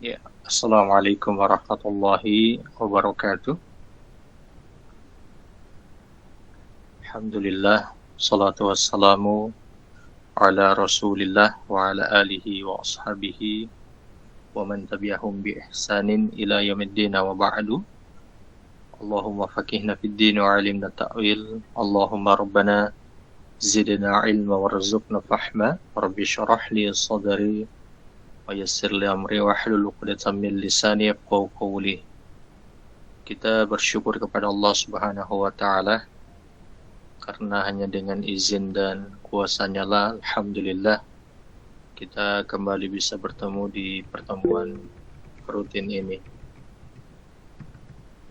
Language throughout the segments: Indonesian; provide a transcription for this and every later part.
Ya, Assalamualaikum warahmatullahi wabarakatuh. Alhamdulillah, salatu wassalamu ala rasulillah wa ala alihi wa ashabihi wa man tabi'ahum bi ihsanin ila yaumiddin wa ba'du. Allahumma faqihna fid din wa alimna ta'wil. Allahumma rabbana zidna ilma warzuqna fahma. Rabbi syrah li sadri wa yassir li amri wahlul 'uqdatam min lisani yafqahu qawli. Kita bersyukur kepada Allah Subhanahu wa taala karena hanya dengan izin dan kuasa-Nya lah, alhamdulillah kita kembali bisa bertemu di pertemuan rutin ini.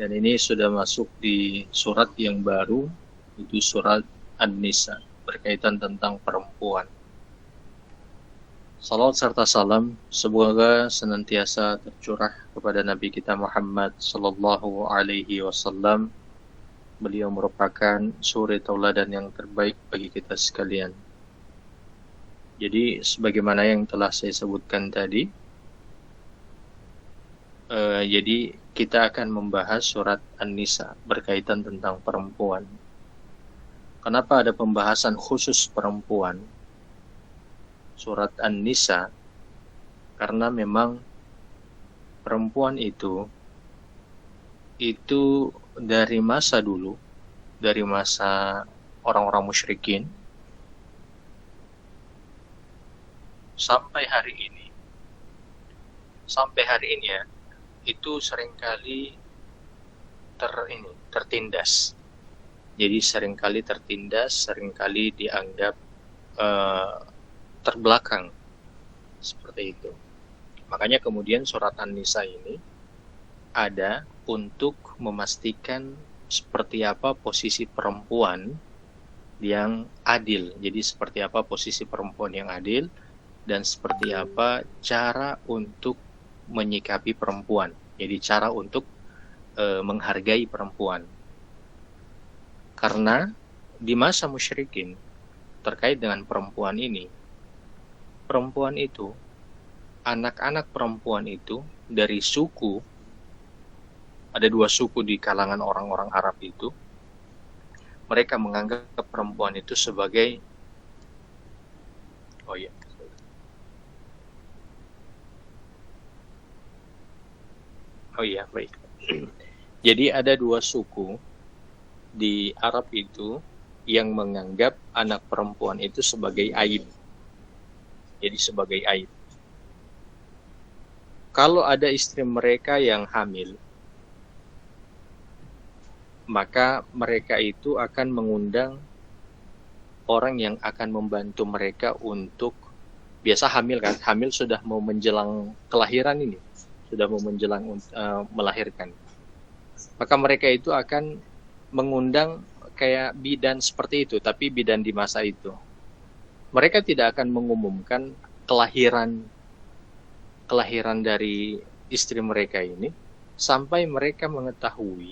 Dan ini sudah masuk di surat yang baru, itu surat An-Nisa, berkaitan tentang perempuan. Salawat serta salam semoga senantiasa tercurah kepada Nabi kita Muhammad sallallahu alaihi wasallam. Beliau merupakan suri tauladan yang terbaik bagi kita sekalian. Jadi sebagaimana yang telah saya sebutkan tadi, jadi kita akan membahas surat An-Nisa berkaitan tentang perempuan. Kenapa ada pembahasan khusus perempuan? Surat An-Nisa, karena memang perempuan itu dari masa dulu, dari masa orang-orang musyrikin sampai hari ini ya, itu seringkali tertindas. Jadi seringkali tertindas, seringkali dianggap terbelakang seperti itu. Makanya kemudian surat An-Nisa ini ada untuk memastikan seperti apa posisi perempuan yang adil. Jadi seperti apa posisi perempuan yang adil dan seperti apa cara untuk menyikapi perempuan. Jadi cara untuk menghargai perempuan. Karena di masa musyrikin terkait dengan perempuan ini, perempuan itu, anak-anak perempuan itu dari suku, ada dua suku di kalangan orang-orang Arab itu, mereka menganggap perempuan itu sebagai, baik. Jadi ada dua suku di Arab itu yang menganggap anak perempuan itu sebagai aib. Jadi sebagai aib. Kalau ada istri mereka yang hamil, maka mereka itu akan mengundang orang yang akan membantu mereka untuk, biasa hamil kan, hamil sudah mau menjelang kelahiran ini, sudah mau menjelang melahirkan. Maka mereka itu akan mengundang kayak bidan seperti itu, tapi bidan di masa itu. Mereka tidak akan mengumumkan kelahiran dari istri mereka ini sampai mereka mengetahui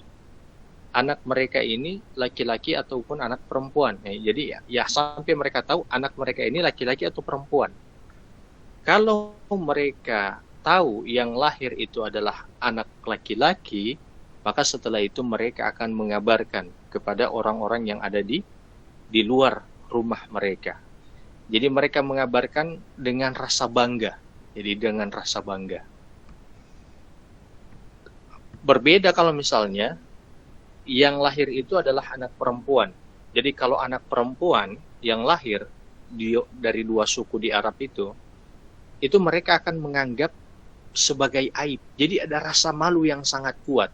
anak mereka ini laki-laki ataupun anak perempuan. Jadi ya sampai mereka tahu anak mereka ini laki-laki atau perempuan. Kalau mereka tahu yang lahir itu adalah anak laki-laki, maka setelah itu mereka akan mengabarkan kepada orang-orang yang ada di luar rumah mereka. Jadi mereka mengabarkan dengan rasa bangga. Berbeda kalau misalnya yang lahir itu adalah anak perempuan. Jadi kalau anak perempuan yang lahir dari dua suku di Arab itu mereka akan menganggap sebagai aib. Jadi ada rasa malu yang sangat kuat.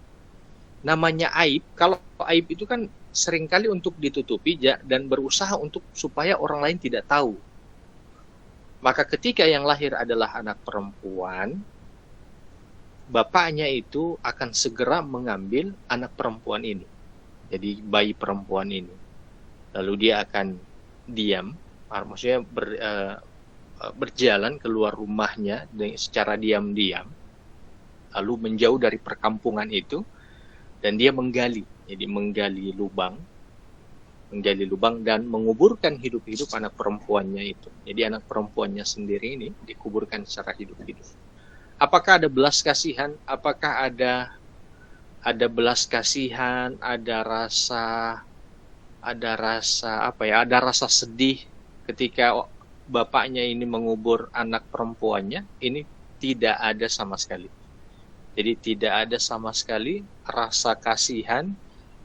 Namanya aib, kalau aib itu kan seringkali untuk ditutupi dan berusaha untuk supaya orang lain tidak tahu. Maka ketika yang lahir adalah anak perempuan, bapaknya itu akan segera mengambil anak perempuan ini. Jadi bayi perempuan ini. Lalu dia akan diam, maksudnya berjalan keluar rumahnya secara diam-diam, lalu menjauh dari perkampungan itu, dan dia menggali lubang dan menguburkan hidup-hidup anak perempuannya itu. Jadi anak perempuannya sendiri ini dikuburkan secara hidup-hidup. Apakah ada belas kasihan? Apakah ada belas kasihan, ada rasa sedih ketika bapaknya ini mengubur anak perempuannya? Ini tidak ada sama sekali. Jadi tidak ada sama sekali rasa kasihan,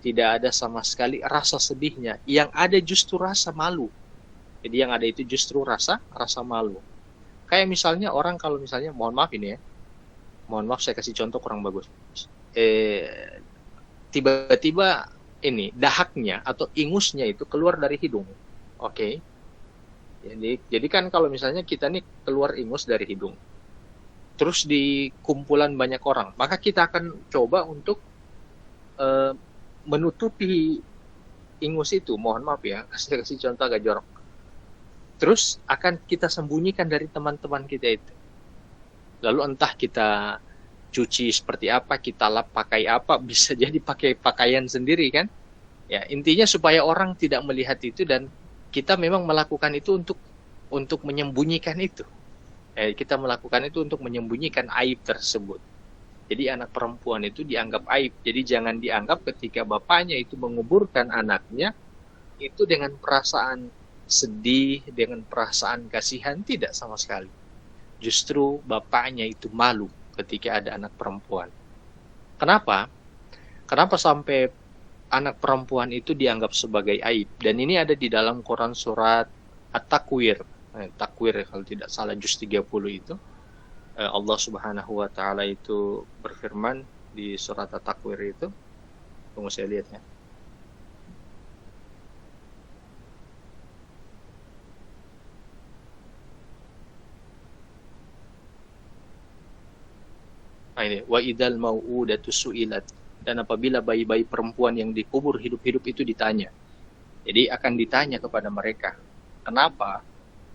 tidak ada sama sekali rasa sedihnya. Yang ada justru rasa malu. Jadi yang ada itu justru rasa malu. Kayak misalnya orang kalau misalnya, mohon maaf ini ya, mohon maaf saya kasih contoh kurang bagus. Tiba-tiba ini dahaknya atau ingusnya itu keluar dari hidung. Oke. Jadi kan kalau misalnya kita nih keluar ingus dari hidung, terus di kumpulan banyak orang, maka kita akan coba untuk menutupi ingus itu. Mohon maaf ya, saya kasih contoh agak jorok. Terus akan kita sembunyikan dari teman-teman kita itu. Lalu entah kita cuci seperti apa, kita lap pakai apa, bisa jadi pakai pakaian sendiri kan. Ya, intinya supaya orang tidak melihat itu, dan kita memang melakukan itu untuk menyembunyikan itu. Kita melakukan itu untuk menyembunyikan aib tersebut. Jadi anak perempuan itu dianggap aib. Jadi jangan dianggap ketika bapaknya itu menguburkan anaknya itu dengan perasaan sedih, dengan perasaan kasihan, tidak sama sekali. Justru bapaknya itu malu ketika ada anak perempuan. Kenapa? Kenapa sampai anak perempuan itu dianggap sebagai aib? Dan ini ada di dalam Quran surat At-Takwir. Takwir kalau tidak salah juz 30 itu. Allah Subhanahu wa taala itu berfirman di surat At-Takwir itu. Tunggu saya lihat ya. Nah ini, wa idzal mau'udatu su'ilat, dan apabila bayi-bayi perempuan yang dikubur hidup-hidup itu ditanya. Jadi akan ditanya kepada mereka, kenapa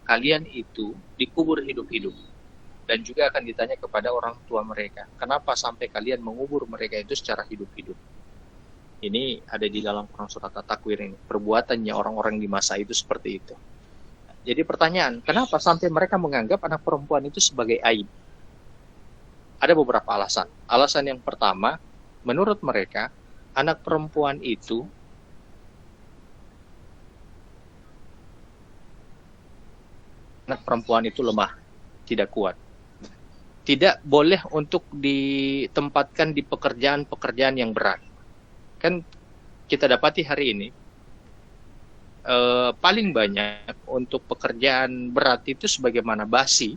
kalian itu dikubur hidup-hidup? Dan juga akan ditanya kepada orang tua mereka, kenapa sampai kalian mengubur mereka itu secara hidup-hidup? Ini ada di dalam Quran surat At-Takwir ini. Perbuatannya orang-orang di masa itu seperti itu. Jadi pertanyaan, kenapa sampai mereka menganggap anak perempuan itu sebagai aib? Ada beberapa alasan. Alasan yang pertama, menurut mereka, anak perempuan itu lemah, tidak kuat. Tidak boleh untuk ditempatkan di pekerjaan-pekerjaan yang berat. Kan kita dapati hari ini, paling banyak untuk pekerjaan berat itu sebagaimana basi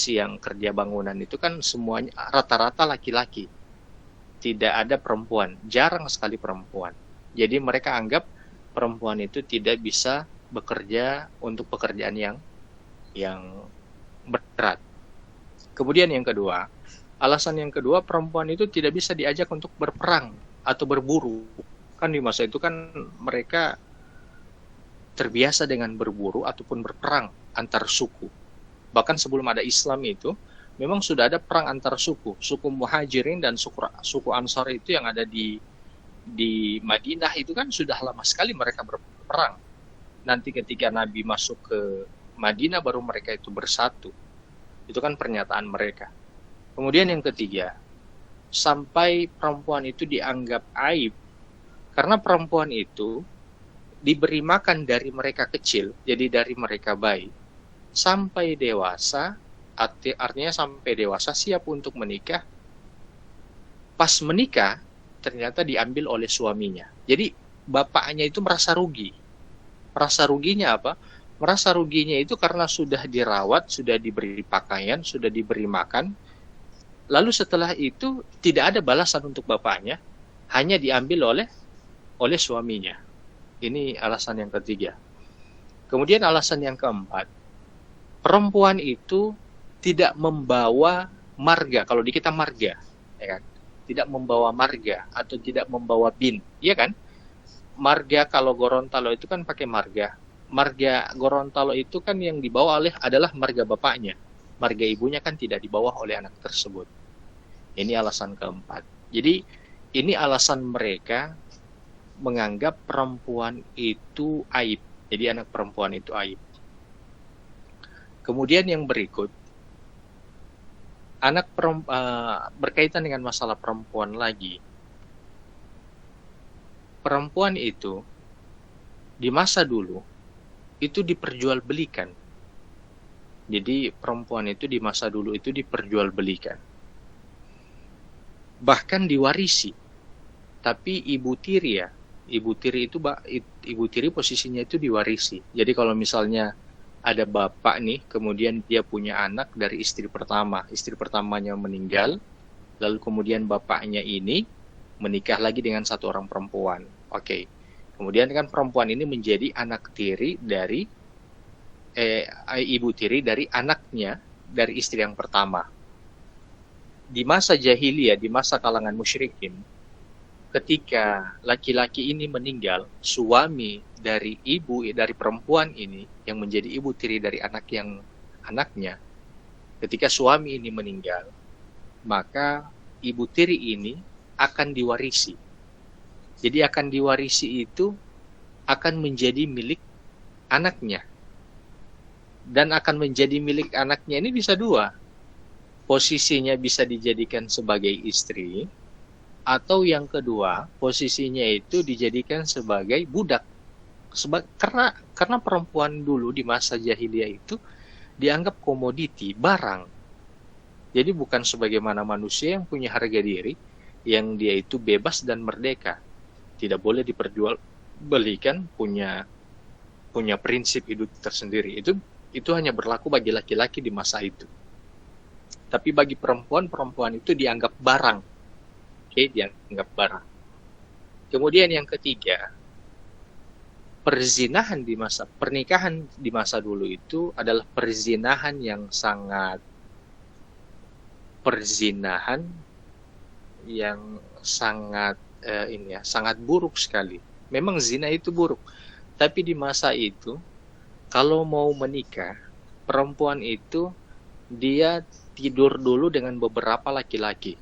yang kerja bangunan itu kan semuanya rata-rata laki-laki, tidak ada perempuan, jarang sekali perempuan. Jadi mereka anggap perempuan itu tidak bisa bekerja untuk pekerjaan yang berat. Kemudian yang kedua, alasan yang kedua, perempuan itu tidak bisa diajak untuk berperang atau berburu. Kan di masa itu kan mereka terbiasa dengan berburu ataupun berperang antar suku. Bahkan sebelum ada Islam itu, memang sudah ada perang antar suku. Suku Muhajirin dan suku Ansar itu yang ada di Madinah itu kan sudah lama sekali mereka berperang. Nanti ketika Nabi masuk ke Madinah baru mereka itu bersatu. Itu kan pernyataan mereka. Kemudian yang ketiga, sampai perempuan itu dianggap aib karena perempuan itu diberi makan dari mereka kecil, jadi dari mereka bayi sampai dewasa, artinya sampai dewasa siap untuk menikah. Pas menikah ternyata diambil oleh suaminya. Jadi bapaknya itu merasa rugi. Merasa ruginya apa? Merasa ruginya itu karena sudah dirawat, sudah diberi pakaian, sudah diberi makan. Lalu setelah itu tidak ada balasan untuk bapaknya, hanya diambil oleh suaminya. Ini alasan yang ketiga. Kemudian alasan yang keempat, perempuan itu tidak membawa marga. Kalau di kita marga, ya kan? Tidak membawa marga atau tidak membawa bin, iya kan? Marga kalau Gorontalo itu kan pakai marga. Marga Gorontalo itu kan yang dibawa adalah marga bapaknya. Marga ibunya kan tidak dibawa oleh anak tersebut. Ini alasan keempat. Jadi ini alasan mereka menganggap perempuan itu aib. Jadi anak perempuan itu aib. Kemudian yang berikut, berkaitan dengan masalah perempuan lagi. Perempuan itu di masa dulu itu diperjualbelikan. Jadi perempuan itu di masa dulu itu diperjualbelikan. Bahkan diwarisi. Tapi ibu tiri posisinya itu diwarisi. Jadi kalau misalnya ada bapak nih, kemudian dia punya anak dari istri pertamanya meninggal, lalu kemudian bapaknya ini menikah lagi dengan satu orang perempuan. Oke. Kemudian kan perempuan ini menjadi anak tiri dari ibu tiri dari anaknya dari istri yang pertama. Di masa jahiliyah, di masa kalangan musyrikin, ketika laki-laki ini meninggal, suami dari perempuan ini yang menjadi ibu tiri dari anaknya, ketika suami ini meninggal, maka ibu tiri ini akan diwarisi. Jadi akan diwarisi itu akan menjadi milik anaknya. Dan akan menjadi milik anaknya ini bisa dua. Posisinya bisa dijadikan sebagai istri, atau yang kedua, posisinya itu dijadikan sebagai budak. Karena perempuan dulu di masa jahiliyah itu dianggap komoditi, barang. Jadi bukan sebagaimana manusia yang punya harga diri, yang dia itu bebas dan merdeka. Tidak boleh diperjualbelikan, punya prinsip hidup tersendiri. Itu hanya berlaku bagi laki-laki di masa itu. Tapi bagi perempuan itu dianggap barang. Oke, dianggap barang. Kemudian yang ketiga, pernikahan di masa dulu itu adalah perzinahan yang sangat sangat buruk sekali. Memang zina itu buruk, tapi di masa itu kalau mau menikah, perempuan itu dia tidur dulu dengan beberapa laki-laki.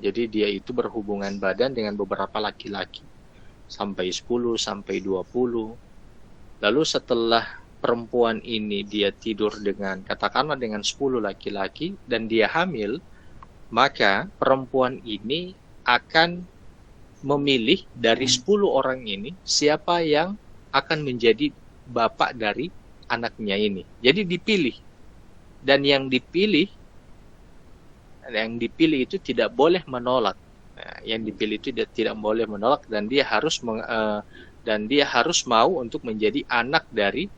Jadi dia itu berhubungan badan dengan beberapa laki-laki sampai 10, sampai 20. Lalu setelah perempuan ini dia tidur katakanlah dengan 10 laki-laki dan dia hamil, maka perempuan ini akan memilih dari 10 orang ini siapa yang akan menjadi bapak dari anaknya ini. Jadi dipilih. Dan yang dipilih itu tidak boleh menolak. Yang dipilih itu tidak boleh menolak dan dia harus mau untuk menjadi anak dari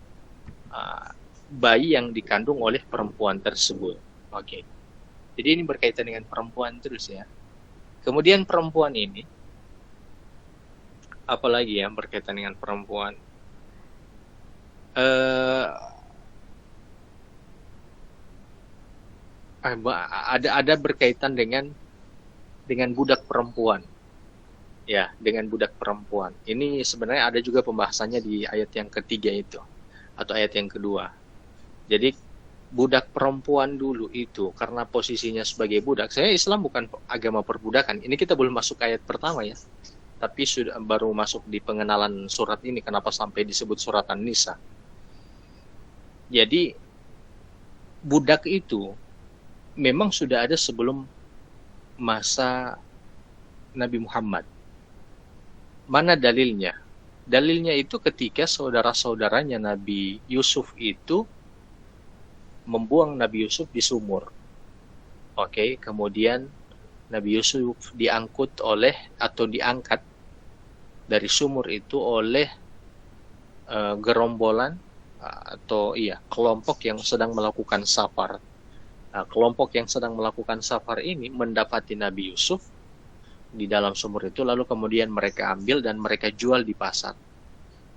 bayi yang dikandung oleh perempuan tersebut. Oke. Jadi ini berkaitan dengan perempuan terus ya. Kemudian perempuan ini, apalagi yang berkaitan dengan perempuan? Ada berkaitan dengan budak perempuan. Ya, dengan budak perempuan. Ini sebenarnya ada juga pembahasannya di ayat yang ketiga itu atau ayat yang kedua. Jadi budak perempuan dulu itu karena posisinya sebagai budak. Saya Islam bukan agama perbudakan. Ini kita belum masuk ayat pertama ya. Tapi baru masuk di pengenalan surat ini, kenapa sampai disebut surat An-Nisa. Jadi budak itu memang sudah ada sebelum masa Nabi Muhammad. Mana dalilnya? Dalilnya itu ketika saudara-saudaranya Nabi Yusuf itu membuang Nabi Yusuf di sumur. Oke, kemudian Nabi Yusuf diangkat dari sumur itu oleh gerombolan kelompok yang sedang melakukan safar. Kelompok yang sedang melakukan safar ini mendapati Nabi Yusuf di dalam sumur itu, lalu kemudian mereka ambil dan mereka jual di pasar.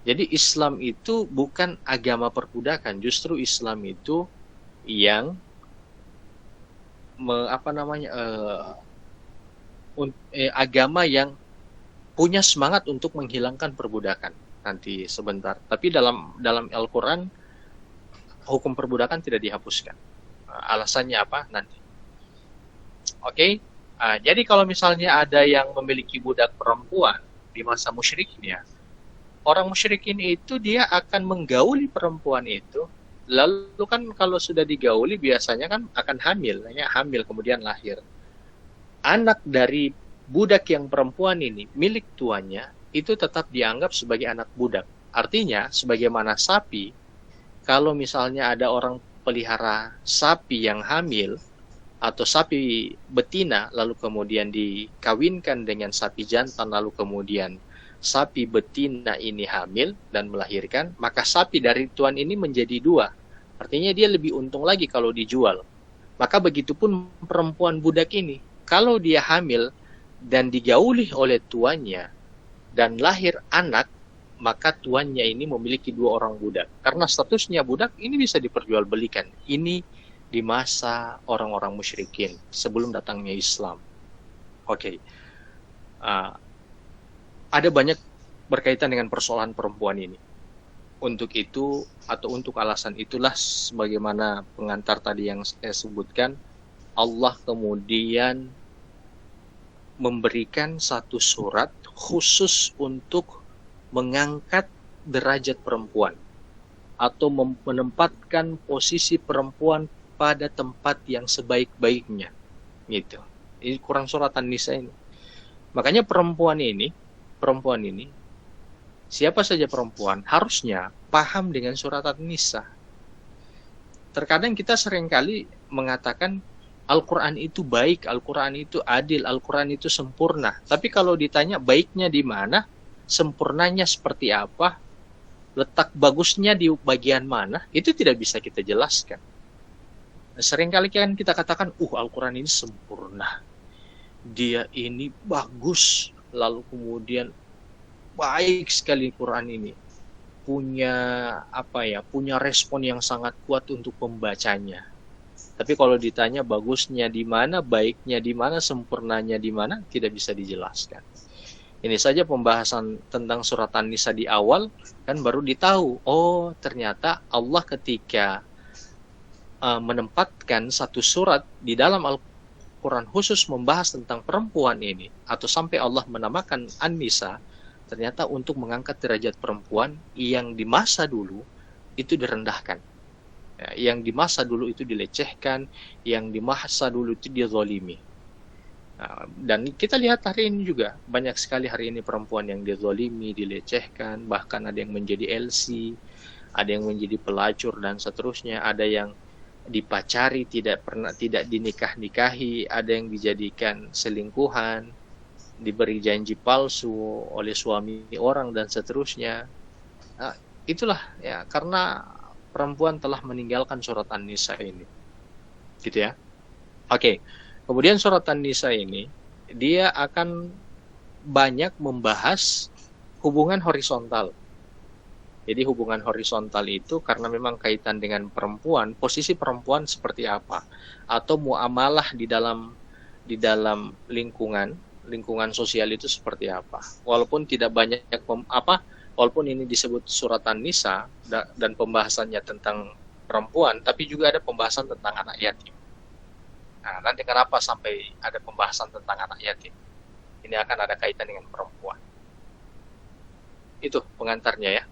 Jadi Islam itu bukan agama perbudakan, justru Islam itu yang agama yang punya semangat untuk menghilangkan perbudakan. Nanti sebentar. Tapi dalam Al-Quran hukum perbudakan tidak dihapuskan. Alasannya apa? Nanti. Oke. Jadi kalau misalnya ada yang memiliki budak perempuan di masa musyrikin ya, orang musyrikin itu dia akan menggauli perempuan itu Lalu kan kalau sudah digauli biasanya kan akan hamil, hanya hamil kemudian lahir. Anak dari budak yang perempuan ini, milik tuannya, itu tetap dianggap sebagai anak budak. Artinya, sebagaimana sapi, kalau misalnya ada orang pelihara sapi yang hamil, atau sapi betina, lalu kemudian dikawinkan dengan sapi jantan, lalu kemudian sapi betina ini hamil dan melahirkan, maka sapi dari tuan ini menjadi dua. Artinya dia lebih untung lagi kalau dijual. Maka begitupun perempuan budak ini. Kalau dia hamil dan digauli oleh tuannya dan lahir anak, maka tuannya ini memiliki dua orang budak. Karena statusnya budak ini bisa diperjualbelikan. Ini di masa orang-orang musyrikin sebelum datangnya Islam. Oke. Ada banyak berkaitan dengan persoalan perempuan ini. Untuk itu atau untuk alasan itulah, sebagaimana pengantar tadi yang saya sebutkan, Allah kemudian memberikan satu surat khusus untuk mengangkat derajat perempuan atau menempatkan posisi perempuan pada tempat yang sebaik-baiknya, gitu. Ini Quran surat An-Nisa ini. Makanya perempuan ini, siapa saja perempuan harusnya paham dengan surat An-Nisa. Terkadang kita seringkali mengatakan Al-Quran itu baik, Al-Quran itu adil, Al-Quran itu sempurna. Tapi kalau ditanya baiknya di mana, sempurnanya seperti apa, letak bagusnya di bagian mana, itu tidak bisa kita jelaskan. Seringkali kan kita katakan, Al-Quran ini sempurna, dia ini bagus, lalu kemudian baik sekali Quran ini, punya respon yang sangat kuat untuk pembacanya. Tapi kalau ditanya bagusnya di mana, baiknya di mana, sempurnanya di mana, tidak bisa dijelaskan. Ini saja pembahasan tentang surat An-Nisa di awal, kan baru ditahu, ternyata Allah ketika menempatkan satu surat di dalam Al-Quran khusus membahas tentang perempuan ini, atau sampai Allah menamakan An-Nisa, ternyata untuk mengangkat derajat perempuan yang di masa dulu itu direndahkan, yang di masa dulu itu dilecehkan, yang di masa dulu itu dizalimi. Dan kita lihat hari ini juga banyak sekali hari ini perempuan yang dizalimi, dilecehkan, bahkan ada yang menjadi LC, ada yang menjadi pelacur dan seterusnya, ada yang dipacari, tidak dinikah-nikahi, ada yang dijadikan selingkuhan, diberi janji palsu oleh suami orang dan seterusnya. Itulah ya, karena perempuan telah meninggalkan surat An-Nisa ini, gitu ya. Oke. Kemudian surat An-Nisa ini dia akan banyak membahas hubungan horizontal. Jadi hubungan horizontal itu karena memang kaitan dengan perempuan, posisi perempuan seperti apa, atau muamalah di dalam lingkungan sosial itu seperti apa. Walaupun tidak banyak walaupun ini disebut surat An-Nisa dan pembahasannya tentang perempuan, tapi juga ada pembahasan tentang anak yatim. Nah, nanti kenapa sampai ada pembahasan tentang anak yatim? Ini akan ada kaitan dengan perempuan. Itu pengantarnya ya.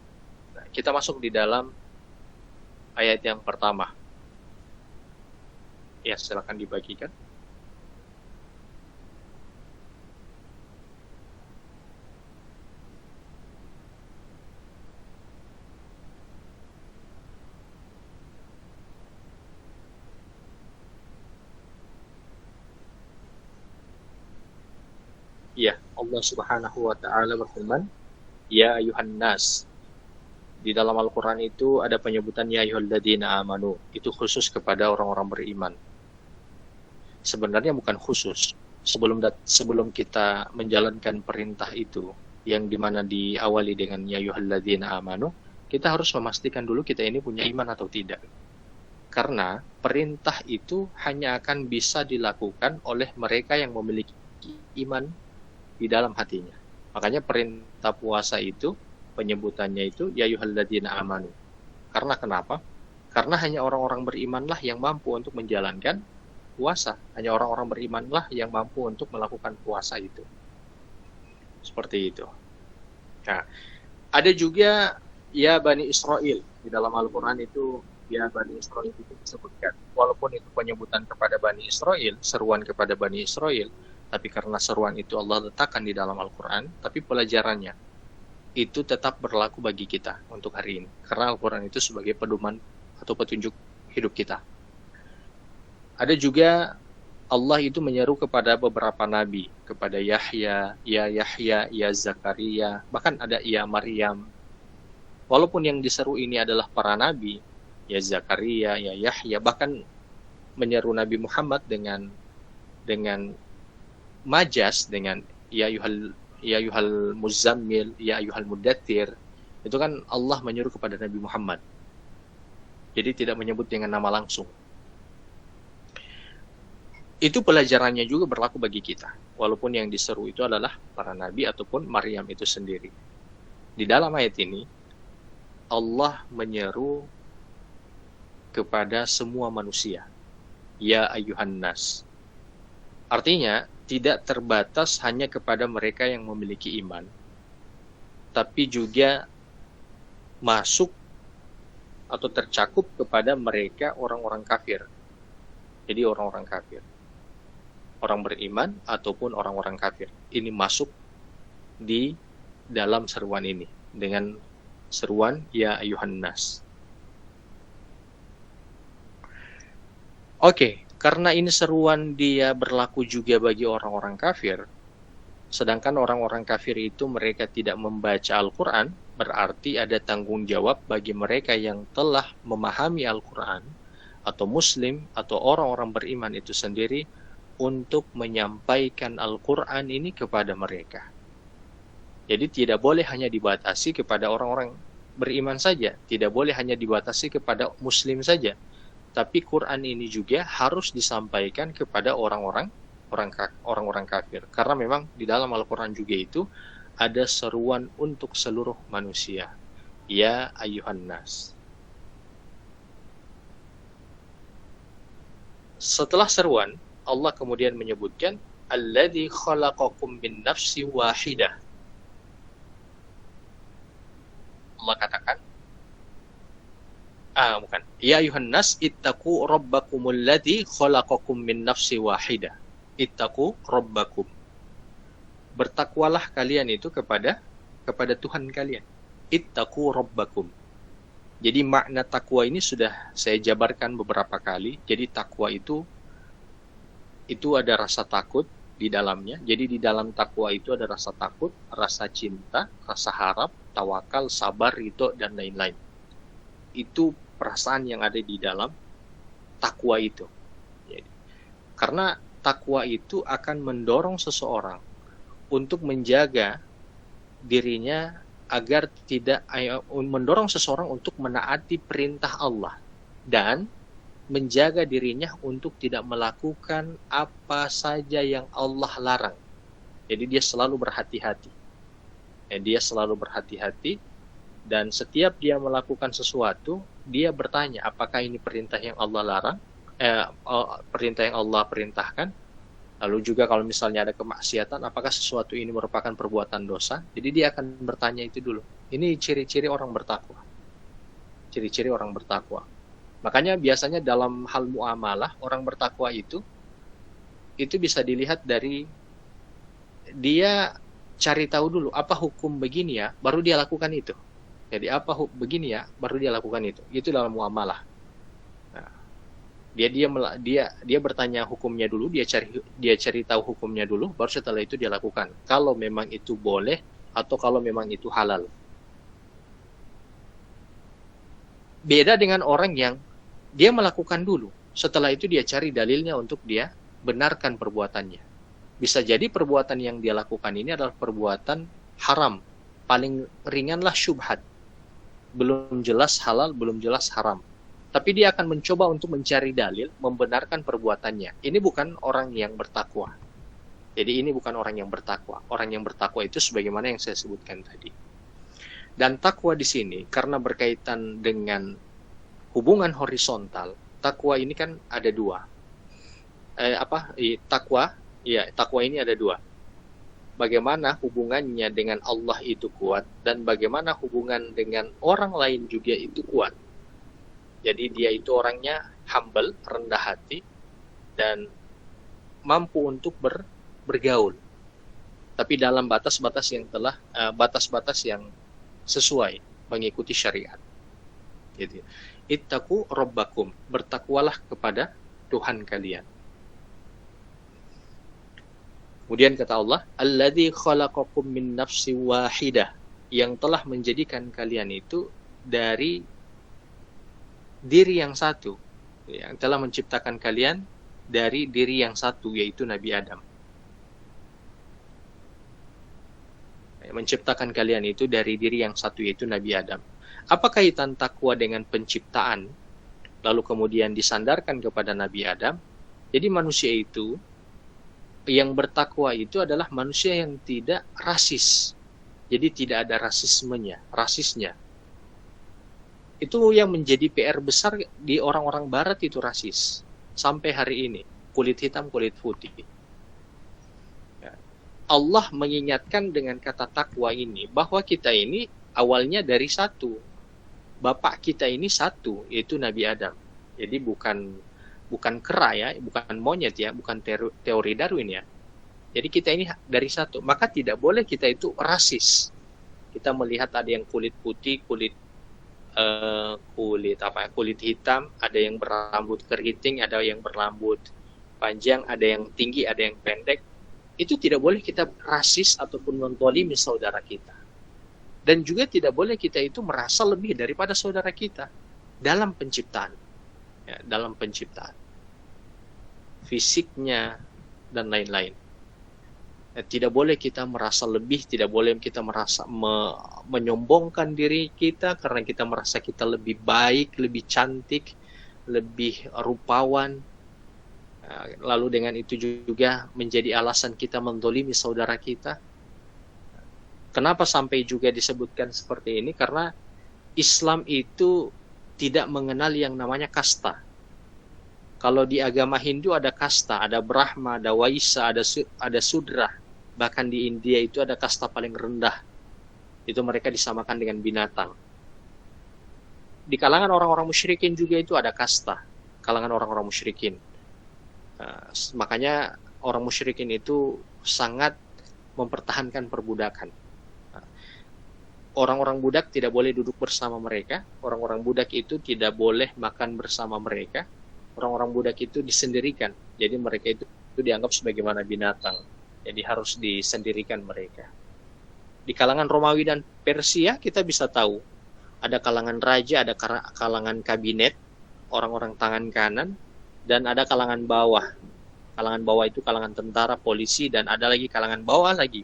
Nah, kita masuk di dalam ayat yang pertama. Ya, silakan dibagikan. Ya, Allah Subhanahu wa taala berfirman, ya ayuhan nas. Di dalam Al-Qur'an itu ada penyebutan ya ayyuhalladzina amanu, itu khusus kepada orang-orang beriman. Sebenarnya bukan khusus. Sebelum kita menjalankan perintah itu, yang dimana diawali dengan ya ayyuhalladzina amanu, kita harus memastikan dulu kita ini punya iman atau tidak. Karena perintah itu hanya akan bisa dilakukan oleh mereka yang memiliki iman di dalam hatinya. Makanya perintah puasa itu penyebutannya itu ya ayyuhalladzina amanu. Karena kenapa? Karena hanya orang-orang berimanlah yang mampu untuk menjalankan puasa. Hanya orang-orang berimanlah yang mampu untuk melakukan puasa itu. Seperti itu. Nah, ada juga ya Bani Israel di dalam Al-Quran itu ya Bani Israil itu disebutkan. Walaupun itu penyebutan kepada Bani Israil, seruan kepada Bani Israil, tapi karena seruan itu Allah letakkan di dalam Al-Quran, tapi pelajarannya itu tetap berlaku bagi kita untuk hari ini. Karena Al-Quran itu sebagai pedoman atau petunjuk hidup kita. Ada juga Allah itu menyeru kepada beberapa nabi, kepada Yahya, ya Zakaria, bahkan ada ya Maryam. Walaupun yang diseru ini adalah para nabi, ya Zakaria, ya Yahya, bahkan menyeru Nabi Muhammad dengan majas, dengan ya yuhal muzammil, ya yuhal mudaththir. Itu kan Allah menyeru kepada Nabi Muhammad. Jadi tidak menyebut dengan nama langsung. Itu pelajarannya juga berlaku bagi kita. Walaupun yang diseru itu adalah para nabi ataupun Maryam itu sendiri. Di dalam ayat ini, Allah menyeru kepada semua manusia. Ya ayyuhan nas. Artinya, tidak terbatas hanya kepada mereka yang memiliki iman. Tapi juga masuk atau tercakup kepada mereka orang-orang kafir. Jadi orang-orang kafir. Orang beriman ataupun orang-orang kafir. Ini masuk di dalam seruan ini. Dengan seruan ya ayyuhan nas. Oke, karena ini seruan dia berlaku juga bagi orang-orang kafir, sedangkan orang-orang kafir itu mereka tidak membaca Al-Quran, berarti ada tanggung jawab bagi mereka yang telah memahami Al-Quran, atau Muslim, atau orang-orang beriman itu sendiri, untuk menyampaikan Al-Quran ini kepada mereka. Jadi tidak boleh hanya dibatasi kepada orang-orang beriman saja, tidak boleh hanya dibatasi kepada Muslim saja, tapi Quran ini juga harus disampaikan kepada orang-orang kafir. Karena memang di dalam Al-Quran juga itu ada seruan untuk seluruh manusia. Ya ayyuhan nas. Setelah seruan, Allah kemudian menyebutkan alladzi khalaqakum min nafsin wahidah. Allah katakan, ya ayuhan nas ittaqu rabbakumul ladzi khalaqakum min nafsin wahidah. Ittaqu rabbakum. Bertakwalah kalian itu kepada Tuhan kalian. Ittaqu rabbakum. Jadi makna takwa ini sudah saya jabarkan beberapa kali. Jadi takwa itu ada rasa takut di dalamnya. Jadi di dalam takwa itu ada rasa takut, rasa cinta, rasa harap, tawakal, sabar, ridho, dan lain-lain. Itu perasaan yang ada di dalam takwa itu. Jadi, karena takwa itu akan mendorong seseorang untuk menjaga dirinya agar mendorong seseorang untuk menaati perintah Allah dan menjaga dirinya untuk tidak melakukan apa saja yang Allah larang. Jadi dia selalu berhati-hati. Dia selalu berhati-hati dan setiap dia melakukan sesuatu, dia bertanya apakah ini perintah yang Allah larang, perintah yang Allah perintahkan. Lalu juga kalau misalnya ada kemaksiatan, apakah sesuatu ini merupakan perbuatan dosa? Jadi dia akan bertanya itu dulu. Ini ciri-ciri orang bertakwa. Ciri-ciri orang bertakwa. Makanya biasanya dalam hal muamalah, orang bertakwa itu bisa dilihat dari dia cari tahu dulu apa hukum begini ya, baru dia lakukan itu. Jadi apa begini ya, baru dia lakukan itu. Itu dalam muamalah. Nah, dia bertanya hukumnya dulu, dia cari tahu hukumnya dulu, baru setelah itu dia lakukan. Kalau memang itu boleh atau kalau memang itu halal. Beda dengan orang yang dia melakukan dulu, setelah itu dia cari dalilnya untuk dia benarkan perbuatannya. Bisa jadi perbuatan yang dia lakukan ini adalah perbuatan haram. Paling ringanlah syubhat. Belum jelas halal, belum jelas haram. Tapi dia akan mencoba untuk mencari dalil, membenarkan perbuatannya. Ini bukan orang yang bertakwa. Jadi ini bukan orang yang bertakwa. Orang yang bertakwa itu sebagaimana yang saya sebutkan tadi. Dan takwa di sini, karena berkaitan dengan hubungan horizontal, takwa ini kan ada dua. Takwa ini ada dua. Bagaimana hubungannya dengan Allah itu kuat dan bagaimana hubungan dengan orang lain juga itu kuat. Jadi dia itu orangnya humble, rendah hati, dan mampu untuk bergaul. Tapi dalam batas-batas yang sesuai mengikuti syariat. Gitu. Ittaqu rabbakum, bertakwalah kepada Tuhan kalian. Kemudian kata Allah, alladzi khalaqakum min nafsin wahidah, yang telah menjadikan kalian itu dari diri yang satu, yang telah menciptakan kalian dari diri yang satu, yaitu Nabi Adam. Menciptakan kalian itu dari diri yang satu, yaitu Nabi Adam. Apa kaitan takwa dengan penciptaan? Lalu kemudian disandarkan kepada Nabi Adam. Jadi manusia itu, yang bertakwa itu adalah manusia yang tidak rasis. Jadi tidak ada rasisnya. Itu yang menjadi PR besar di orang-orang barat, itu rasis. Sampai hari ini, kulit hitam, kulit putih. Allah mengingatkan dengan kata takwa ini, bahwa kita ini awalnya dari satu. Bapak kita ini satu, yaitu Nabi Adam. Jadi bukan kera ya, bukan monyet ya, bukan teori Darwin ya. Jadi kita ini dari satu, maka tidak boleh kita itu rasis. Kita melihat ada yang kulit putih, kulit hitam, ada yang berambut keriting, ada yang berambut panjang, ada yang tinggi, ada yang pendek. Itu tidak boleh kita rasis ataupun menzalimi saudara kita. Dan juga tidak boleh kita itu merasa lebih daripada saudara kita dalam penciptaan. Ya, dalam penciptaan. Fisiknya dan lain-lain. Tidak boleh kita merasa lebih, tidak boleh kita merasa menyombongkan diri kita karena kita merasa kita lebih baik, lebih cantik, lebih rupawan. Lalu dengan itu juga menjadi alasan kita menzalimi saudara kita. Kenapa sampai juga disebutkan seperti ini? Karena Islam itu tidak mengenal yang namanya kasta. Kalau di agama Hindu ada kasta, ada Brahma, ada Waisa, ada Sudra. Bahkan di India itu ada kasta paling rendah. Itu mereka disamakan dengan binatang. Di kalangan orang-orang musyrikin juga itu ada kasta. Kalangan orang-orang musyrikin. Makanya orang musyrikin itu sangat mempertahankan perbudakan. Orang-orang budak tidak boleh duduk bersama mereka. Orang-orang budak itu tidak boleh makan bersama mereka. Orang-orang budak itu disendirikan. Jadi mereka itu dianggap sebagaimana binatang. Jadi harus disendirikan mereka. Di kalangan Romawi dan Persia kita bisa tahu. Ada kalangan raja, ada kalangan kabinet, orang-orang tangan kanan, dan ada kalangan bawah. Kalangan bawah itu kalangan tentara, polisi, dan ada lagi kalangan bawah lagi.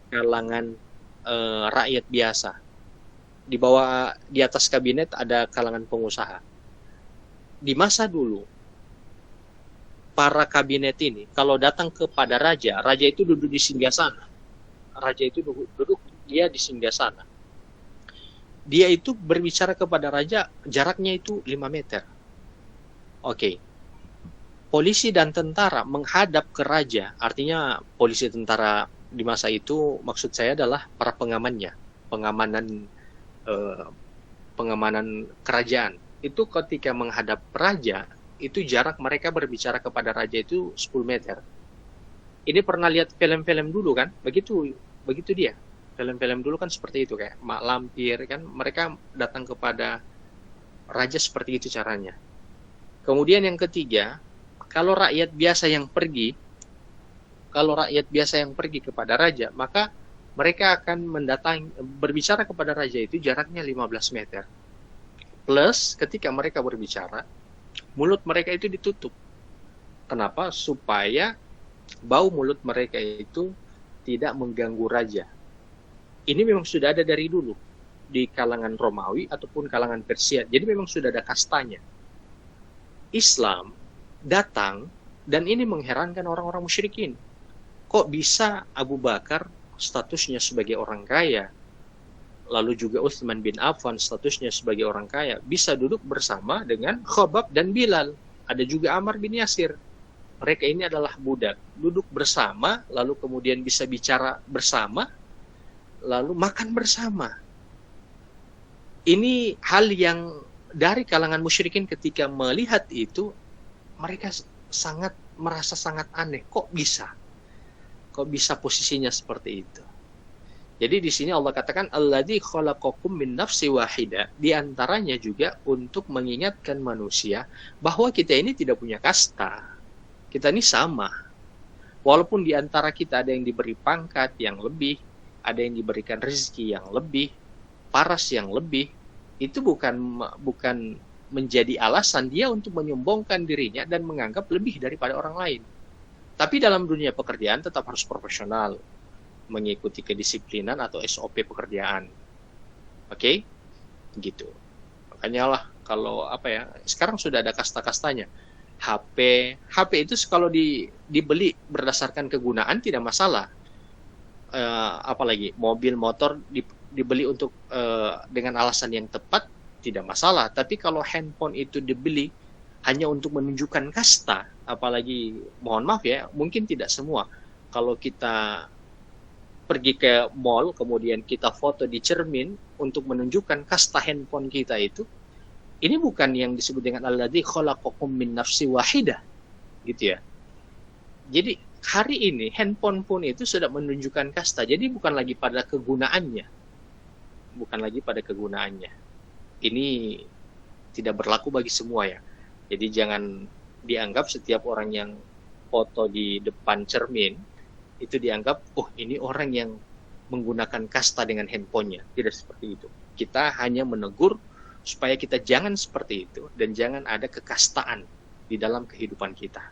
Kalangan rakyat biasa. Di atas kabinet ada kalangan pengusaha. Di masa dulu, para kabinet ini kalau datang kepada raja itu duduk di singgasana. Raja itu duduk dia di singgasana. Dia itu berbicara kepada raja, jaraknya itu 5 meter. Oke. Polisi dan tentara menghadap ke raja, artinya polisi tentara di masa itu maksud saya adalah para pengamannya, pengamanan kerajaan. Itu ketika menghadap raja, itu jarak mereka berbicara kepada raja itu 10 meter. Ini pernah lihat film-film dulu kan? Begitu dia. Film-film dulu kan seperti itu, kayak Mak Lampir kan, mereka datang kepada raja seperti itu caranya. Kemudian yang ketiga, kalau rakyat biasa yang pergi kepada raja, maka mereka akan berbicara kepada raja itu jaraknya 15 meter. Plus ketika mereka berbicara, mulut mereka itu ditutup. Kenapa? Supaya bau mulut mereka itu tidak mengganggu raja. Ini memang sudah ada dari dulu di kalangan Romawi ataupun kalangan Persia. Jadi memang sudah ada kastanya. Islam datang dan ini mengherankan orang-orang musyrikin. Kok bisa Abu Bakar statusnya sebagai orang kaya, lalu juga Utsman bin Affan statusnya sebagai orang kaya, bisa duduk bersama dengan Khobab dan Bilal. Ada juga Ammar bin Yasir. Mereka ini adalah budak. Duduk bersama, lalu kemudian bisa bicara bersama, lalu makan bersama. Ini hal yang dari kalangan musyrikin ketika melihat itu, mereka merasa sangat aneh. Kok bisa? Kok bisa posisinya seperti itu? Jadi di sini Allah katakan alladzi khalaqakum min nafsi wahidah. Di antaranya juga untuk mengingatkan manusia bahwa kita ini tidak punya kasta. Kita ini sama. Walaupun di antara kita ada yang diberi pangkat yang lebih, ada yang diberikan rezeki yang lebih, paras yang lebih, itu bukan menjadi alasan dia untuk menyombongkan dirinya dan menganggap lebih daripada orang lain. Tapi dalam dunia pekerjaan tetap harus profesional, mengikuti kedisiplinan atau SOP pekerjaan. Oke? Gitu. Makanya lah kalau sekarang sudah ada kasta-kastanya. HP itu kalau dibeli berdasarkan kegunaan tidak masalah. Apalagi mobil, motor dibeli untuk dengan alasan yang tepat tidak masalah. Tapi kalau handphone itu dibeli hanya untuk menunjukkan kasta, apalagi mohon maaf ya, mungkin tidak semua. Kalau kita pergi ke mall, kemudian kita foto di cermin untuk menunjukkan kasta handphone kita itu, ini bukan yang disebut dengan alladzi khalaqakum min nafsi wahidah, gitu ya. Jadi hari ini handphone pun itu sudah menunjukkan kasta, jadi bukan lagi pada kegunaannya. Ini tidak berlaku bagi semua ya. Jadi jangan dianggap setiap orang yang foto di depan cermin itu dianggap, ini orang yang menggunakan kasta dengan handphonenya. Tidak seperti itu. Kita hanya menegur supaya kita jangan seperti itu dan jangan ada kekastaan di dalam kehidupan kita.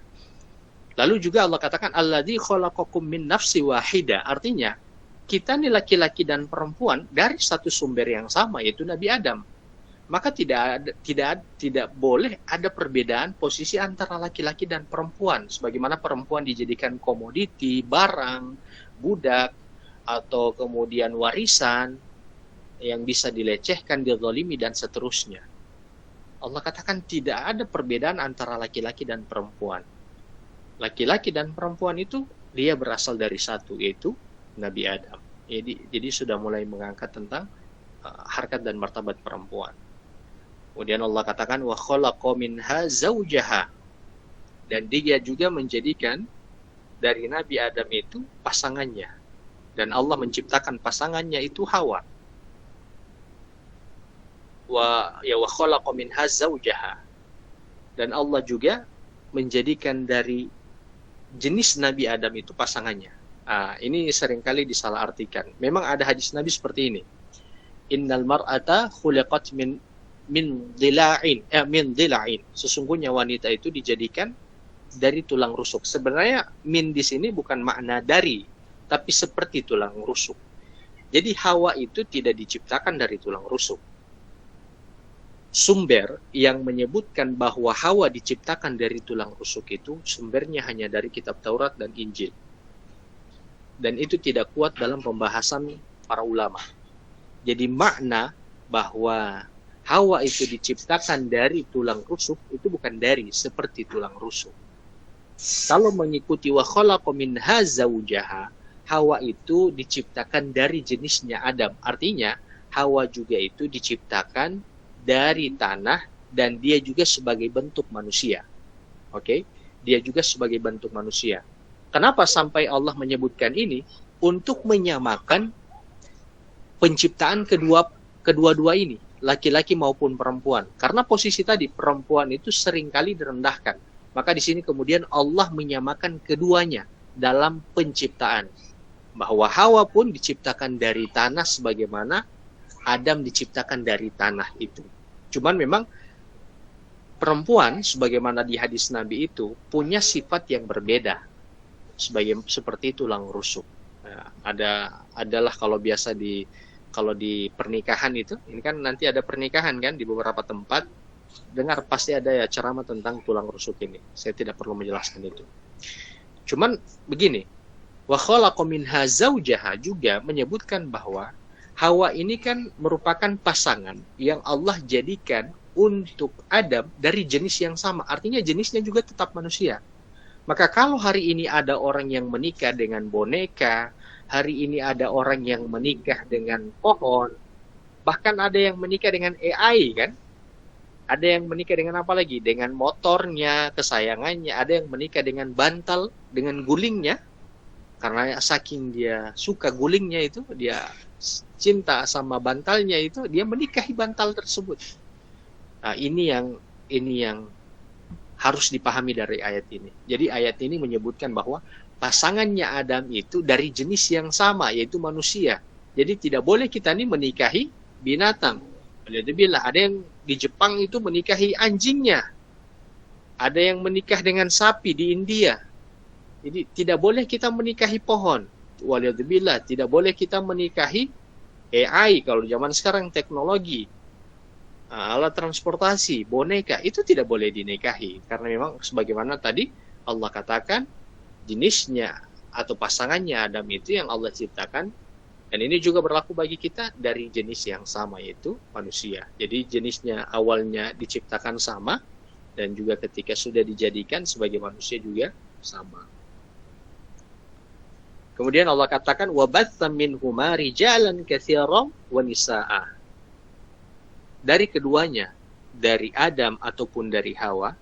Lalu juga Allah katakan alladzi khalaqakum min nafsi wahidah. Artinya kita nih laki-laki dan perempuan dari satu sumber yang sama, yaitu Nabi Adam. Maka tidak boleh ada perbedaan posisi antara laki-laki dan perempuan. Sebagaimana perempuan dijadikan komoditi, barang, budak, atau kemudian warisan yang bisa dilecehkan, dizalimi, dan seterusnya. Allah katakan tidak ada perbedaan antara laki-laki dan perempuan. Laki-laki dan perempuan itu dia berasal dari satu, yaitu Nabi Adam. Jadi sudah mulai mengangkat tentang harkat dan martabat perempuan. Kemudian Allah katakan wa khalaqa minha zaujaha, dan dia juga menjadikan dari Nabi Adam itu pasangannya, dan Allah menciptakan pasangannya itu Hawa. Wa khalaqa minha zaujaha, dan Allah juga menjadikan dari jenis Nabi Adam itu pasangannya. Ini seringkali disalahartikan. Memang ada hadis Nabi seperti ini. Innal mar'ata khuliqat min dhila'in. Sesungguhnya wanita itu dijadikan dari tulang rusuk. Sebenarnya min di sini bukan makna dari, tapi seperti tulang rusuk. Jadi Hawa itu tidak diciptakan dari tulang rusuk. Sumber yang menyebutkan bahwa Hawa diciptakan dari tulang rusuk itu sumbernya hanya dari kitab Taurat dan Injil. Dan itu tidak kuat dalam pembahasan para ulama. Jadi makna bahwa Hawa itu diciptakan dari tulang rusuk itu bukan dari seperti tulang rusuk. Kalau mengikuti wa khalaqa minha zaujaha, Hawa itu diciptakan dari jenisnya Adam. Artinya Hawa juga itu diciptakan dari tanah dan dia juga sebagai bentuk manusia. Oke? Dia juga sebagai bentuk manusia. Kenapa sampai Allah menyebutkan ini? Untuk menyamakan penciptaan kedua-dua ini, laki-laki maupun perempuan. Karena posisi tadi perempuan itu seringkali direndahkan. Maka di sini kemudian Allah menyamakan keduanya dalam penciptaan. Bahwa Hawa pun diciptakan dari tanah sebagaimana Adam diciptakan dari tanah itu. Cuman memang perempuan sebagaimana di hadis Nabi itu punya sifat yang berbeda. Seperti tulang rusuk. Adalah kalau biasa kalau di pernikahan itu, ini kan nanti ada pernikahan kan di beberapa tempat, dengar pasti ada ya ceramah tentang tulang rusuk ini. Saya tidak perlu menjelaskan itu. Cuman begini, wa khalaqa minha zaujaha juga menyebutkan bahwa Hawa ini kan merupakan pasangan yang Allah jadikan untuk Adam dari jenis yang sama. Artinya jenisnya juga tetap manusia. Maka kalau hari ini ada orang yang menikah dengan boneka, hari ini ada orang yang menikah dengan pohon, bahkan ada yang menikah dengan AI kan, Ada yang menikah dengan apa lagi? Dengan motornya, kesayangannya. Ada yang menikah dengan bantal, dengan gulingnya. Karena saking dia suka gulingnya itu, dia cinta sama bantalnya itu, dia menikahi bantal tersebut. Nah, ini yang harus dipahami dari ayat ini. Jadi ayat ini menyebutkan bahwa pasangannya Adam itu dari jenis yang sama, yaitu manusia. Jadi tidak boleh kita ini menikahi binatang. Alhamdulillah, ada yang di Jepang itu menikahi anjingnya. Ada yang menikah dengan sapi di India. Jadi tidak boleh kita menikahi pohon. Waliyadzubillah, tidak boleh kita menikahi AI kalau zaman sekarang teknologi. Alat transportasi, boneka, itu tidak boleh dinikahi. Karena memang sebagaimana tadi Allah katakan, jenisnya atau pasangannya Adam itu yang Allah ciptakan. Dan ini juga berlaku bagi kita dari jenis yang sama, yaitu manusia. Jadi jenisnya awalnya diciptakan sama, dan juga ketika sudah dijadikan sebagai manusia juga sama. Kemudian Allah katakan, وَبَثَّ مِنْهُمَا رِجَالًا كَثِيرًا وَنِسَاءً. Dari keduanya, dari Adam ataupun dari Hawa,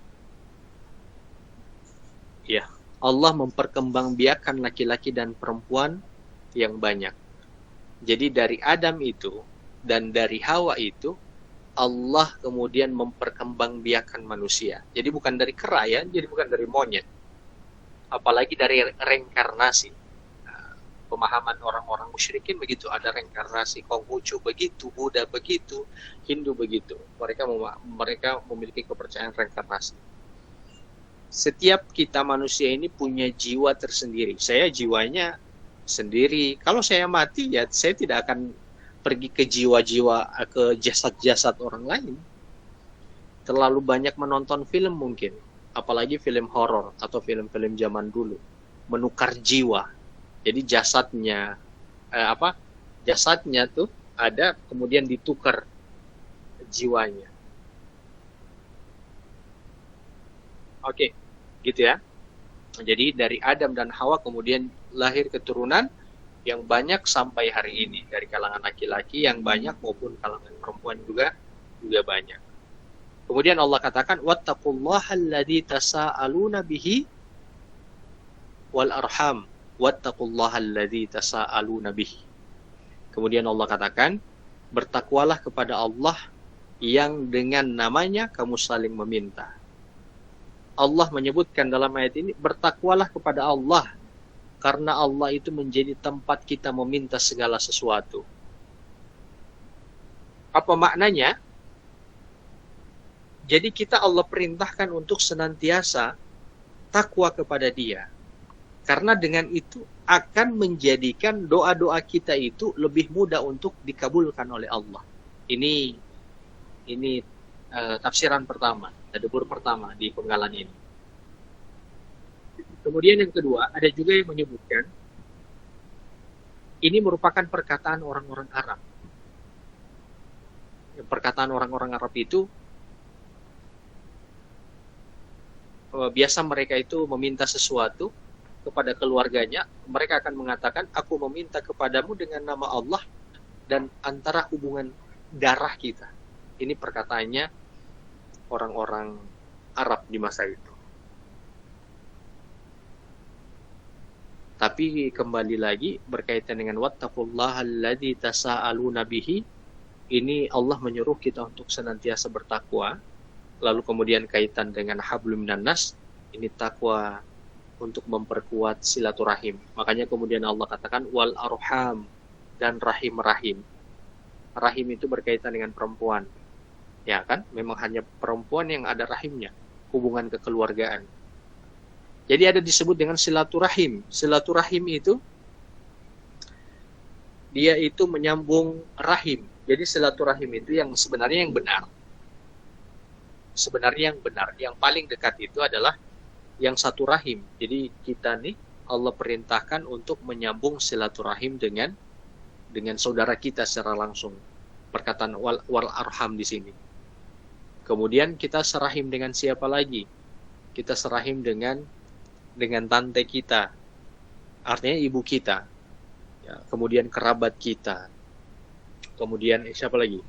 ya, Allah memperkembangbiakan laki-laki dan perempuan yang banyak. Jadi dari Adam itu dan dari Hawa itu, Allah kemudian memperkembangbiakan manusia. Jadi bukan dari kera ya, jadi bukan dari monyet. Apalagi dari reinkarnasi. Pemahaman orang-orang musyrikin begitu, ada reinkarnasi, Konghucu begitu, Buddha begitu, Hindu begitu. Mereka memiliki kepercayaan reinkarnasi. Setiap kita manusia ini punya jiwa tersendiri. Saya jiwanya sendiri. Kalau saya mati ya saya tidak akan pergi ke jiwa-jiwa, ke jasad-jasad orang lain. Terlalu banyak menonton film mungkin, apalagi film horor atau film-film zaman dulu, menukar jiwa. Jadi jasadnya jasadnya tuh ada, kemudian ditukar jiwanya. Oke, gitu ya. Jadi dari Adam dan Hawa kemudian lahir keturunan yang banyak sampai hari ini, dari kalangan laki-laki yang banyak maupun kalangan perempuan juga banyak. Kemudian Allah katakan, wattaqullaha alladzi tasaaluna bihi wal arham. Wattaqullaha alladzi tasaaluna bihi. Kemudian Allah katakan, bertakwalah kepada Allah yang dengan namanya kamu saling meminta. Allah menyebutkan dalam ayat ini, bertakwalah kepada Allah, karena Allah itu menjadi tempat kita meminta segala sesuatu. Apa maknanya? Jadi kita Allah perintahkan untuk senantiasa takwa kepada Dia. Karena dengan itu akan menjadikan doa-doa kita itu lebih mudah untuk dikabulkan oleh Allah. Ini tafsiran pertama, tadabbur pertama di penggalan ini. Kemudian yang kedua, ada juga yang menyebutkan ini merupakan perkataan orang-orang Arab. Perkataan orang-orang Arab itu biasa mereka itu meminta sesuatu kepada keluarganya, mereka akan mengatakan, aku meminta kepadamu dengan nama Allah dan antara hubungan darah kita. Ini perkataannya orang-orang Arab di masa itu. Tapi kembali lagi berkaitan dengan wattaqullaha alladzi tasaaluna bihi, ini Allah menyuruh kita untuk senantiasa bertakwa. Lalu kemudian kaitan dengan hablum minan nas, ini takwa untuk memperkuat silaturahim. Makanya kemudian Allah katakan wal arham, dan rahim-rahim. Rahim itu berkaitan dengan perempuan. Ya kan? Memang hanya perempuan yang ada rahimnya, hubungan kekeluargaan. Jadi ada disebut dengan silaturahim. Silaturahim itu dia itu menyambung rahim. Jadi silaturahim itu yang sebenarnya yang benar. Sebenarnya yang benar, yang paling dekat itu adalah yang satu rahim. Jadi kita nih Allah perintahkan untuk menyambung silaturahim dengan saudara kita secara langsung. Perkataan wal arham di sini. Kemudian kita serahim dengan siapa lagi? Kita serahim dengan tante kita. Artinya ibu kita. Ya, kemudian kerabat kita. Kemudian siapa lagi?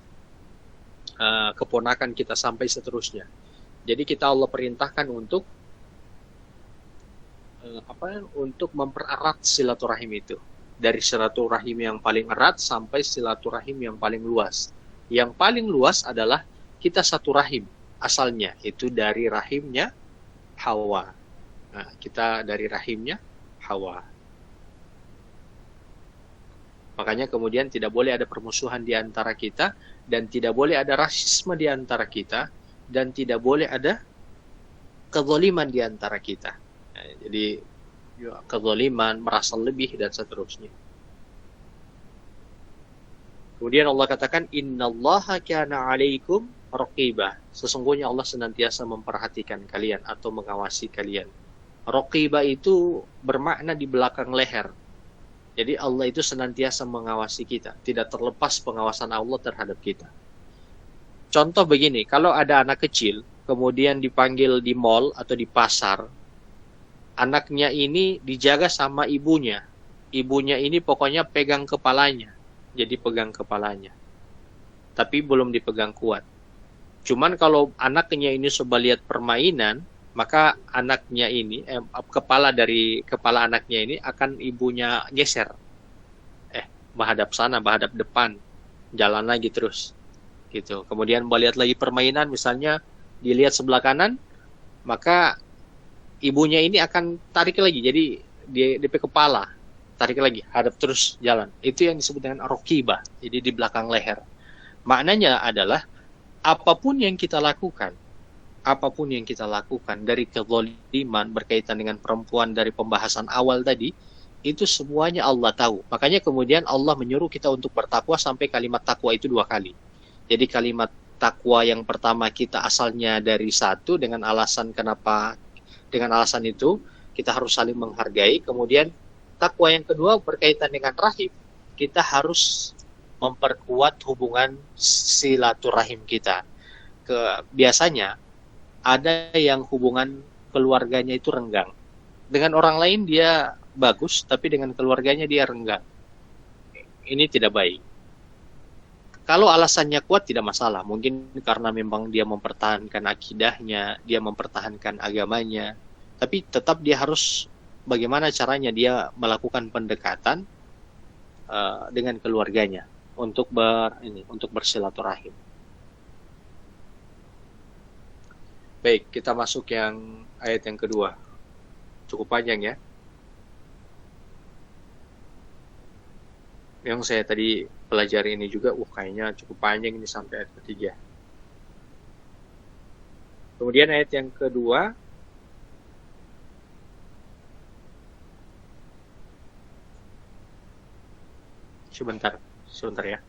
keponakan kita sampai seterusnya. Jadi kita Allah perintahkan untuk untuk mempererat silaturahim itu. Dari silaturahim yang paling erat sampai silaturahim yang paling luas. Yang paling luas adalah kita satu rahim asalnya, itu dari rahimnya Hawa. Nah, kita dari rahimnya Hawa. Makanya kemudian tidak boleh ada permusuhan di antara kita, dan tidak boleh ada rasisme di antara kita, dan tidak boleh ada kezaliman di antara kita. Nah, jadi kezaliman, merasa lebih, dan seterusnya. Kemudian Allah katakan, innallaha kana 'alaikum raqibah. Sesungguhnya Allah senantiasa memperhatikan kalian atau mengawasi kalian. Raqibah itu bermakna di belakang leher. Jadi Allah itu senantiasa mengawasi kita, tidak terlepas pengawasan Allah terhadap kita. Contoh begini, kalau ada anak kecil kemudian dipanggil di mall atau di pasar, anaknya ini dijaga sama ibunya. Ibunya ini pokoknya pegang kepalanya. Jadi pegang kepalanya. Tapi belum dipegang kuat. Cuman kalau anaknya ini coba lihat permainan, maka anaknya ini, kepala anaknya ini akan ibunya geser. Menghadap sana, menghadap depan. Jalan lagi terus. Gitu. Kemudian melihat lagi permainan, misalnya dilihat sebelah kanan, maka ibunya ini akan tarik lagi, jadi DP kepala, tarik lagi, hadap terus jalan. Itu yang disebut dengan raqibah, jadi di belakang leher. Maknanya adalah apapun yang kita lakukan dari kezaliman berkaitan dengan perempuan dari pembahasan awal tadi, itu semuanya Allah tahu. Makanya kemudian Allah menyuruh kita untuk bertakwa sampai kalimat takwa itu 2 kali. Jadi kalimat takwa yang pertama kita asalnya dari satu, dengan alasan itu kita harus saling menghargai. Kemudian takwa yang kedua berkaitan dengan rahim, kita harus memperkuat hubungan silaturahim kita. Biasanya ada yang hubungan keluarganya itu renggang. Dengan orang lain dia bagus, tapi dengan keluarganya dia renggang. Ini tidak baik. Kalau alasannya kuat tidak masalah, mungkin karena memang dia mempertahankan akidahnya, dia mempertahankan agamanya, tapi tetap dia harus bagaimana caranya dia melakukan pendekatan dengan keluarganya untuk bersilaturahim. Baik, kita masuk yang ayat yang kedua. Cukup panjang ya. Yang saya tadi pelajari ini juga, kayaknya cukup panjang ini sampai ayat ketiga. Kemudian ayat yang kedua, sebentar ya.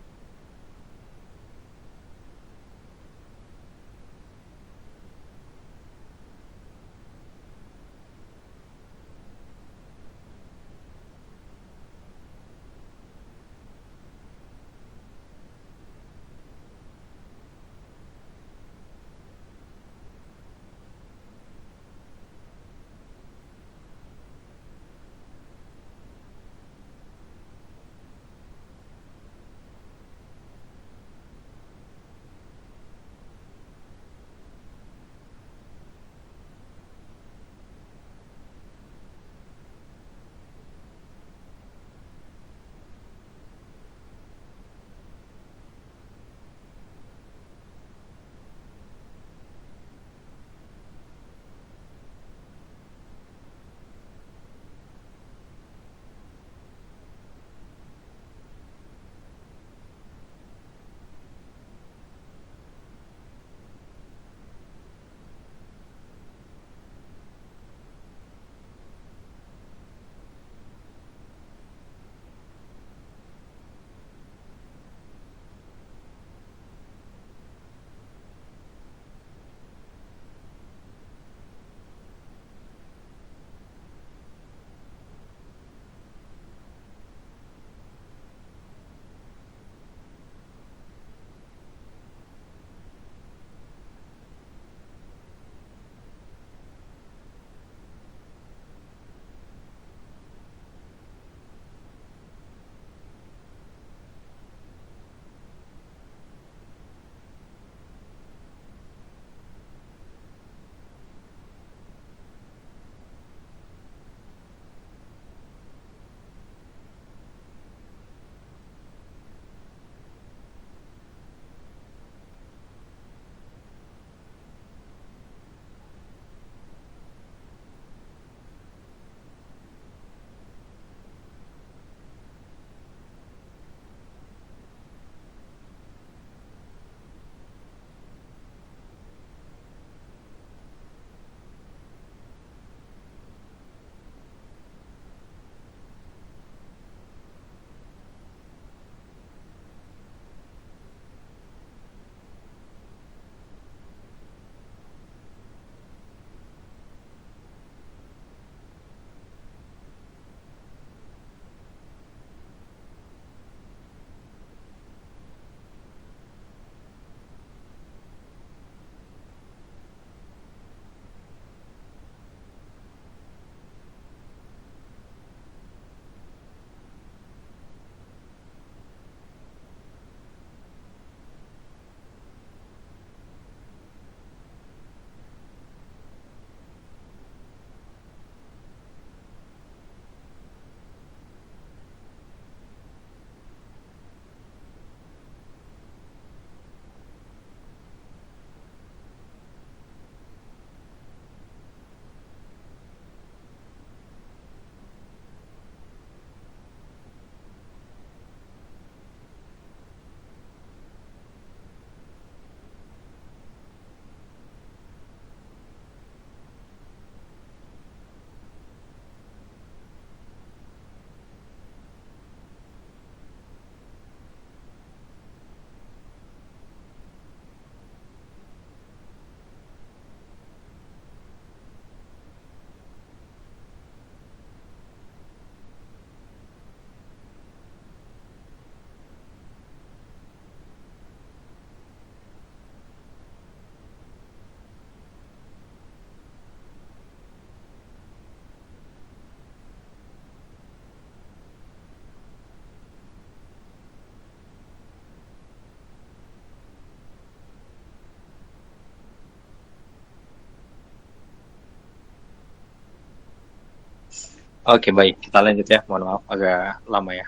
Oke, baik. Kita lanjut ya. Mohon maaf agak lama ya.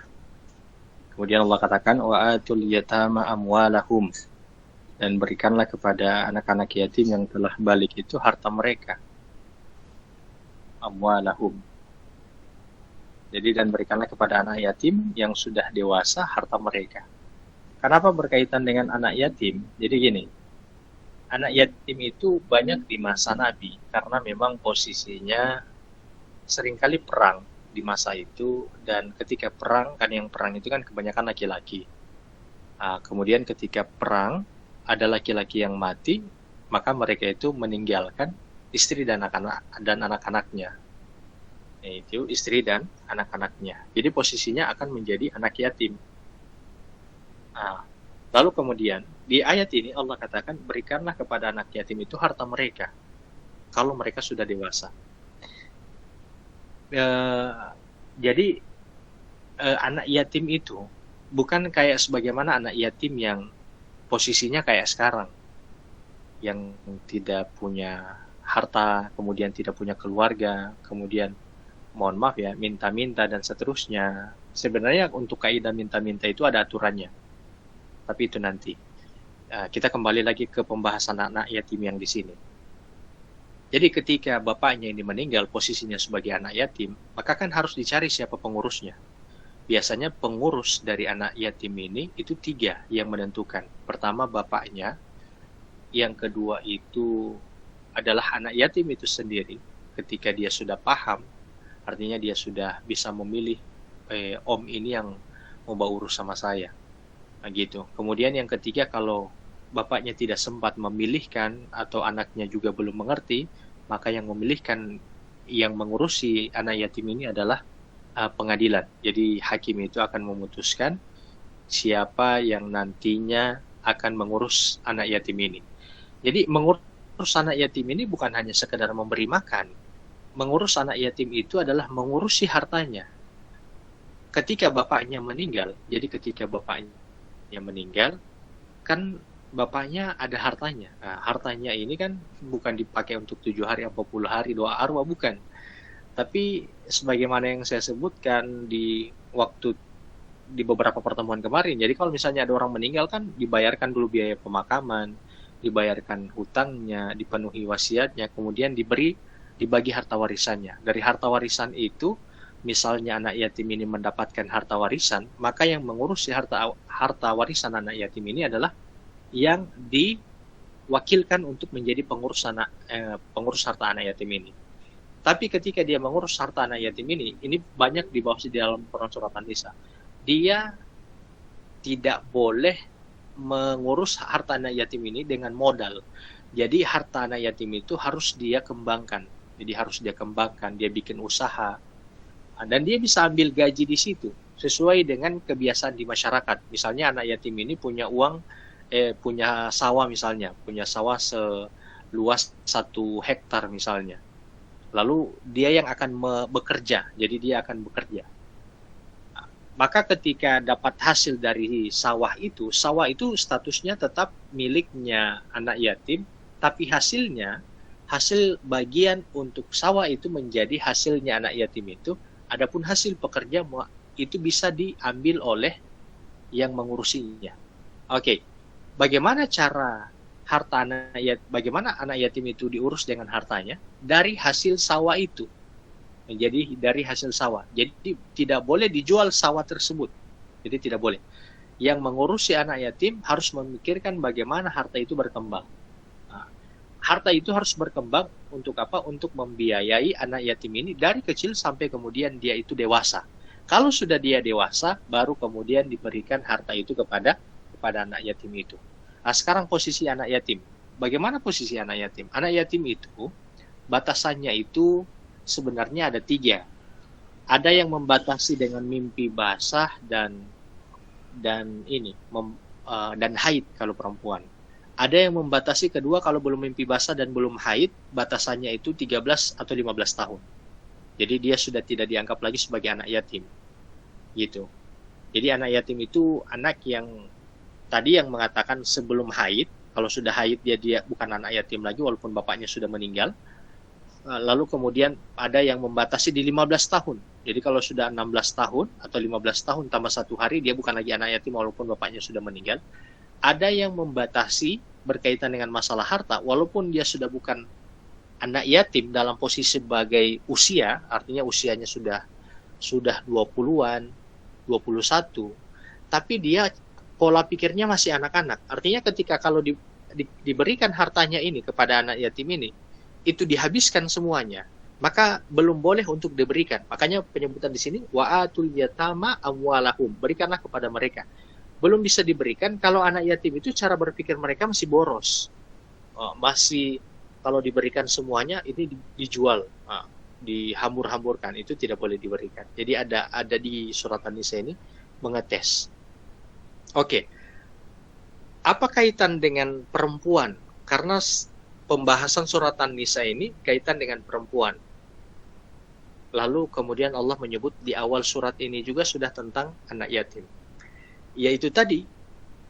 Kemudian Allah katakan wa atul yatama amwalahum, dan berikanlah kepada anak-anak yatim yang telah balik itu harta mereka. Amwalahum. Jadi dan berikanlah kepada anak yatim yang sudah dewasa harta mereka. Kenapa berkaitan dengan anak yatim? Jadi gini, anak yatim itu banyak di masa Nabi karena memang posisinya seringkali perang di masa itu, dan ketika perang kan yang perang itu kan kebanyakan laki-laki. Kemudian ketika perang ada laki-laki yang mati, maka mereka itu meninggalkan istri dan anak-anaknya. Itu istri dan anak-anaknya. Jadi posisinya akan menjadi anak yatim. Lalu kemudian di ayat ini Allah katakan berikanlah kepada anak yatim itu harta mereka kalau mereka sudah dewasa. Jadi anak yatim itu bukan kayak sebagaimana anak yatim yang posisinya kayak sekarang, yang tidak punya harta, kemudian tidak punya keluarga, kemudian mohon maaf ya, minta-minta dan seterusnya. Sebenarnya untuk kaidah minta-minta itu ada aturannya, tapi itu nanti. Kita kembali lagi ke pembahasan anak yatim yang di sini. Jadi ketika bapaknya ini meninggal posisinya sebagai anak yatim, maka kan harus dicari siapa pengurusnya. Biasanya pengurus dari anak yatim ini itu 3 yang menentukan. Pertama bapaknya, yang kedua itu adalah anak yatim itu sendiri. Ketika dia sudah paham, artinya dia sudah bisa memilih, om ini yang mau urus sama saya. Nah, gitu. Kemudian yang ketiga, kalau bapaknya tidak sempat memilihkan atau anaknya juga belum mengerti, maka yang memilihkan, yang mengurusi anak yatim ini adalah pengadilan. Jadi hakim itu akan memutuskan siapa yang nantinya akan mengurus anak yatim ini. Jadi mengurus anak yatim ini bukan hanya sekedar memberi makan. Mengurus anak yatim itu adalah mengurusi hartanya. Ketika bapaknya meninggal, kan bapaknya ada hartanya. Nah, hartanya ini kan bukan dipakai untuk 7 hari, 40 hari, doa arwah, bukan. Tapi sebagaimana yang saya sebutkan di beberapa pertemuan kemarin, jadi kalau misalnya ada orang meninggal kan dibayarkan dulu biaya pemakaman, dibayarkan hutangnya, dipenuhi wasiatnya, kemudian dibagi harta warisannya. Dari harta warisan itu, misalnya anak yatim ini mendapatkan harta warisan, maka yang mengurusi harta warisan anak yatim ini adalah yang diwakilkan untuk menjadi pengurus harta anak yatim ini. Tapi ketika dia mengurus harta anak yatim ini banyak dibahas di dalam Quran surat An-Nisa. Dia tidak boleh mengurus harta anak yatim ini dengan modal. Jadi harta anak yatim itu harus dia kembangkan. Dia bikin usaha. Dan dia bisa ambil gaji di situ sesuai dengan kebiasaan di masyarakat. Misalnya anak yatim ini punya sawah misalnya, punya sawah seluas 1 hektar misalnya. Lalu dia yang akan bekerja, jadi dia akan bekerja. Maka ketika dapat hasil dari sawah itu statusnya tetap miliknya anak yatim, tapi hasil bagian untuk sawah itu menjadi hasilnya anak yatim itu. Adapun hasil pekerja itu bisa diambil oleh yang mengurusinya. Oke. Bagaimana anak yatim itu diurus dengan hartanya? Dari hasil sawah itu. Jadi dari hasil sawah. Jadi tidak boleh dijual sawah tersebut. Jadi tidak boleh. Yang mengurusi anak yatim harus memikirkan bagaimana harta itu berkembang. Harta itu harus berkembang untuk apa? Untuk membiayai anak yatim ini dari kecil sampai kemudian dia itu dewasa. Kalau sudah dia dewasa, baru kemudian diberikan harta itu kepada anak yatim itu. Nah, sekarang posisi anak yatim. Bagaimana posisi anak yatim? Anak yatim itu batasannya itu sebenarnya ada 3. Ada yang membatasi dengan mimpi basah dan haid kalau perempuan. Ada yang membatasi kedua kalau belum mimpi basah dan belum haid, batasannya itu 13 atau 15 tahun. Jadi dia sudah tidak dianggap lagi sebagai anak yatim. Gitu. Jadi anak yatim itu anak yang tadi yang mengatakan sebelum haid. Kalau sudah haid dia bukan anak yatim lagi walaupun bapaknya sudah meninggal. Lalu kemudian ada yang membatasi di 15 tahun. Jadi kalau sudah 16 tahun atau 15 tahun tambah 1 hari, dia bukan lagi anak yatim walaupun bapaknya sudah meninggal. Ada yang membatasi berkaitan dengan masalah harta, walaupun dia sudah bukan anak yatim dalam posisi sebagai usia, artinya usianya sudah 20-an, 21, tapi dia pola pikirnya masih anak-anak. Artinya ketika kalau diberikan hartanya ini kepada anak yatim ini, itu dihabiskan semuanya, maka belum boleh untuk diberikan. Makanya penyebutan di sini wa'atul yatama amwalahum, berikanlah kepada mereka. Belum bisa diberikan kalau anak yatim itu cara berpikir mereka masih boros. Masih kalau diberikan semuanya ini dijual, dihambur-hamburkan, itu tidak boleh diberikan. Jadi ada di surat An-Nisa ini mengetes. Oke. Apa kaitan dengan perempuan? Karena pembahasan surat An-Nisa ini kaitan dengan perempuan. Lalu kemudian Allah menyebut di awal surat ini juga sudah tentang anak yatim. Yaitu tadi,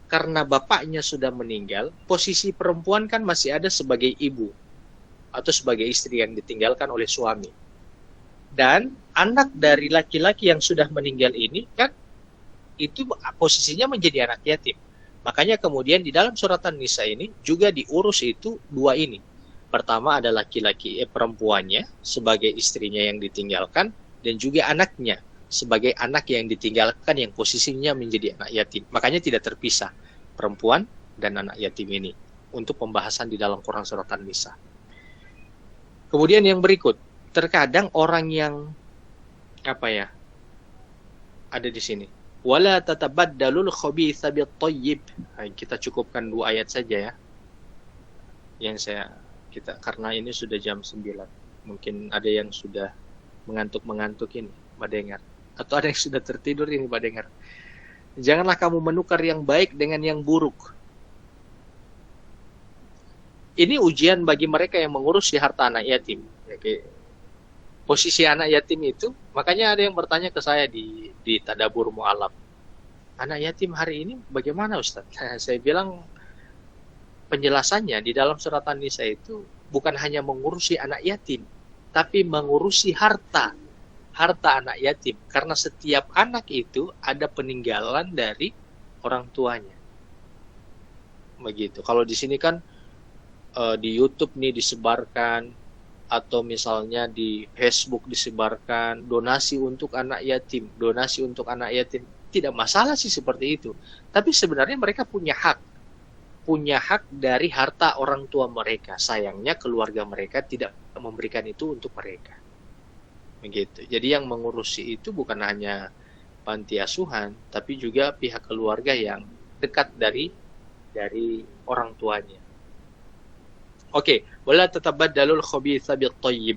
karena bapaknya sudah meninggal, posisi perempuan kan masih ada sebagai ibu atau sebagai istri yang ditinggalkan oleh suami. Dan anak dari laki-laki yang sudah meninggal ini kan itu posisinya menjadi anak yatim. Makanya kemudian di dalam surat An-Nisa ini juga diurus itu dua ini. Pertama ada perempuannya sebagai istrinya yang ditinggalkan, dan juga anaknya sebagai anak yang ditinggalkan yang posisinya menjadi anak yatim. Makanya tidak terpisah perempuan dan anak yatim ini untuk pembahasan di dalam Quran surat An-Nisa. Kemudian yang berikut, terkadang orang yang ada di sini. Wala tatabaddalul khabitha bit-thayyib. Kita cukupkan 2 ayat saja ya. Karena ini sudah jam 9. Mungkin ada yang sudah mengantuk ini, Mbak Dengar. Atau ada yang sudah tertidur ini, Mbak Dengar. Janganlah kamu menukar yang baik dengan yang buruk. Ini ujian bagi mereka yang mengurusi harta anak yatim. Posisi anak yatim itu, makanya ada yang bertanya ke saya di Tadabur Mu'alaf, anak yatim hari ini bagaimana Ustaz? Saya bilang penjelasannya di dalam surat An-Nisa itu bukan hanya mengurusi anak yatim, tapi mengurusi harta anak yatim, karena setiap anak itu ada peninggalan dari orang tuanya. Begitu. Kalau di sini kan di YouTube nih disebarkan, atau misalnya di Facebook disebarkan donasi untuk anak yatim, tidak masalah sih seperti itu. Tapi sebenarnya mereka punya hak dari harta orang tua mereka. Sayangnya keluarga mereka tidak memberikan itu untuk mereka. Begitu. Jadi yang mengurusi itu bukan hanya panti asuhan, tapi juga pihak keluarga yang dekat dari orang tuanya. Oke, wala tatabaddalul khabitha bit-thayyib.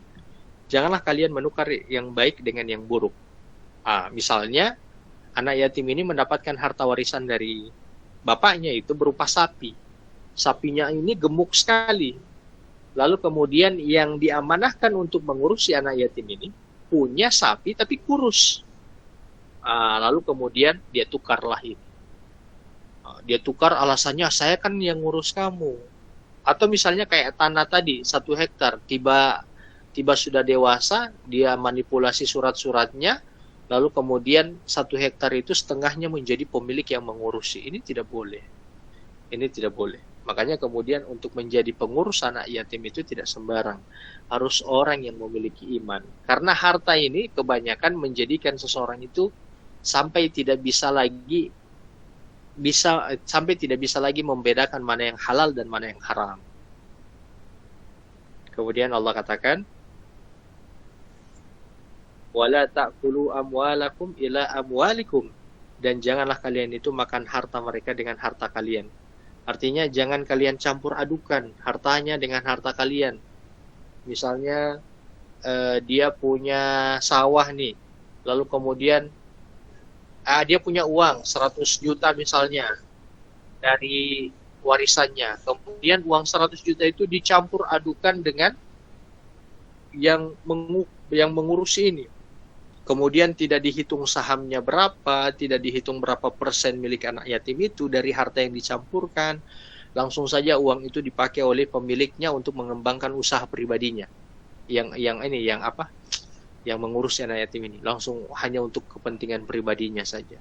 Janganlah kalian menukar yang baik dengan yang buruk. Misalnya anak yatim ini mendapatkan harta warisan dari bapaknya itu berupa sapi. Sapinya ini gemuk sekali. Lalu kemudian yang diamanahkan untuk mengurusi anak yatim ini punya sapi tapi kurus. Lalu kemudian dia tukarlah ini. Dia tukar alasannya, saya kan yang ngurus kamu. Atau misalnya kayak tanah tadi 1 hektar, tiba sudah dewasa, dia manipulasi surat-suratnya, lalu kemudian 1 hektar itu setengahnya menjadi pemilik yang mengurusi. Ini tidak boleh. Makanya kemudian untuk menjadi pengurus anak yatim itu tidak sembarang. Harus orang yang memiliki iman. Karena harta ini kebanyakan menjadikan seseorang itu sampai tidak bisa lagi membedakan mana yang halal dan mana yang haram. Kemudian Allah katakan, wala ta'kulu amwalakum ila amwalikum, dan janganlah kalian itu makan harta mereka dengan harta kalian. Artinya jangan kalian campur adukan hartanya dengan harta kalian. Misalnya dia punya sawah nih, lalu kemudian dia punya uang 100 juta misalnya dari warisannya. Kemudian uang 100 juta itu dicampur adukan dengan yang mengurusi ini. Kemudian tidak dihitung sahamnya berapa, tidak dihitung berapa persen milik anak yatim itu dari harta yang dicampurkan. Langsung saja uang itu dipakai oleh pemiliknya untuk mengembangkan usaha pribadinya. yang mengurus anak yatim ini, langsung hanya untuk kepentingan pribadinya saja.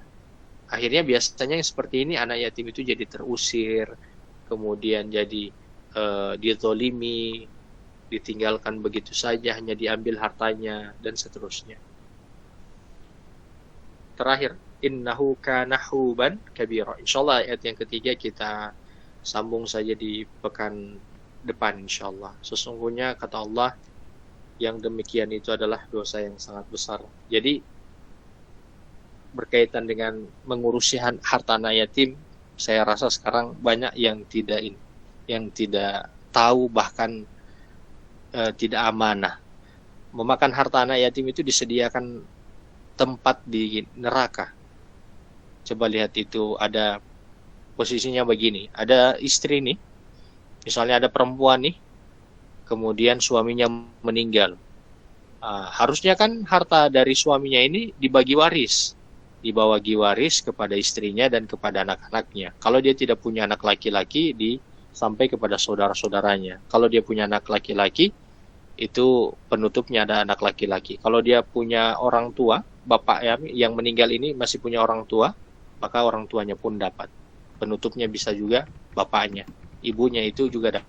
Akhirnya biasanya yang seperti ini anak yatim itu jadi terusir, kemudian jadi dizolimi, ditinggalkan begitu saja, hanya diambil hartanya dan seterusnya. Terakhir, innahu kana huban kabira. Insyaallah ayat yang ketiga kita sambung saja di pekan depan insyaallah. Sesungguhnya kata Allah, yang demikian itu adalah dosa yang sangat besar. Jadi berkaitan dengan mengurusi harta anak yatim, saya rasa sekarang banyak yang tidak tahu, bahkan tidak amanah. Memakan harta anak yatim itu disediakan tempat di neraka. Coba lihat itu, ada posisinya begini, ada istri nih, misalnya ada perempuan nih, kemudian suaminya meninggal. Harusnya kan harta dari suaminya ini dibagi waris, dibagi waris kepada istrinya dan kepada anak-anaknya. Kalau dia tidak punya anak laki-laki, sampai kepada saudara-saudaranya. Kalau dia punya anak laki-laki, itu penutupnya ada anak laki-laki. Kalau dia punya orang tua, bapak yang meninggal ini masih punya orang tua, maka orang tuanya pun dapat. Penutupnya bisa juga bapaknya, ibunya itu juga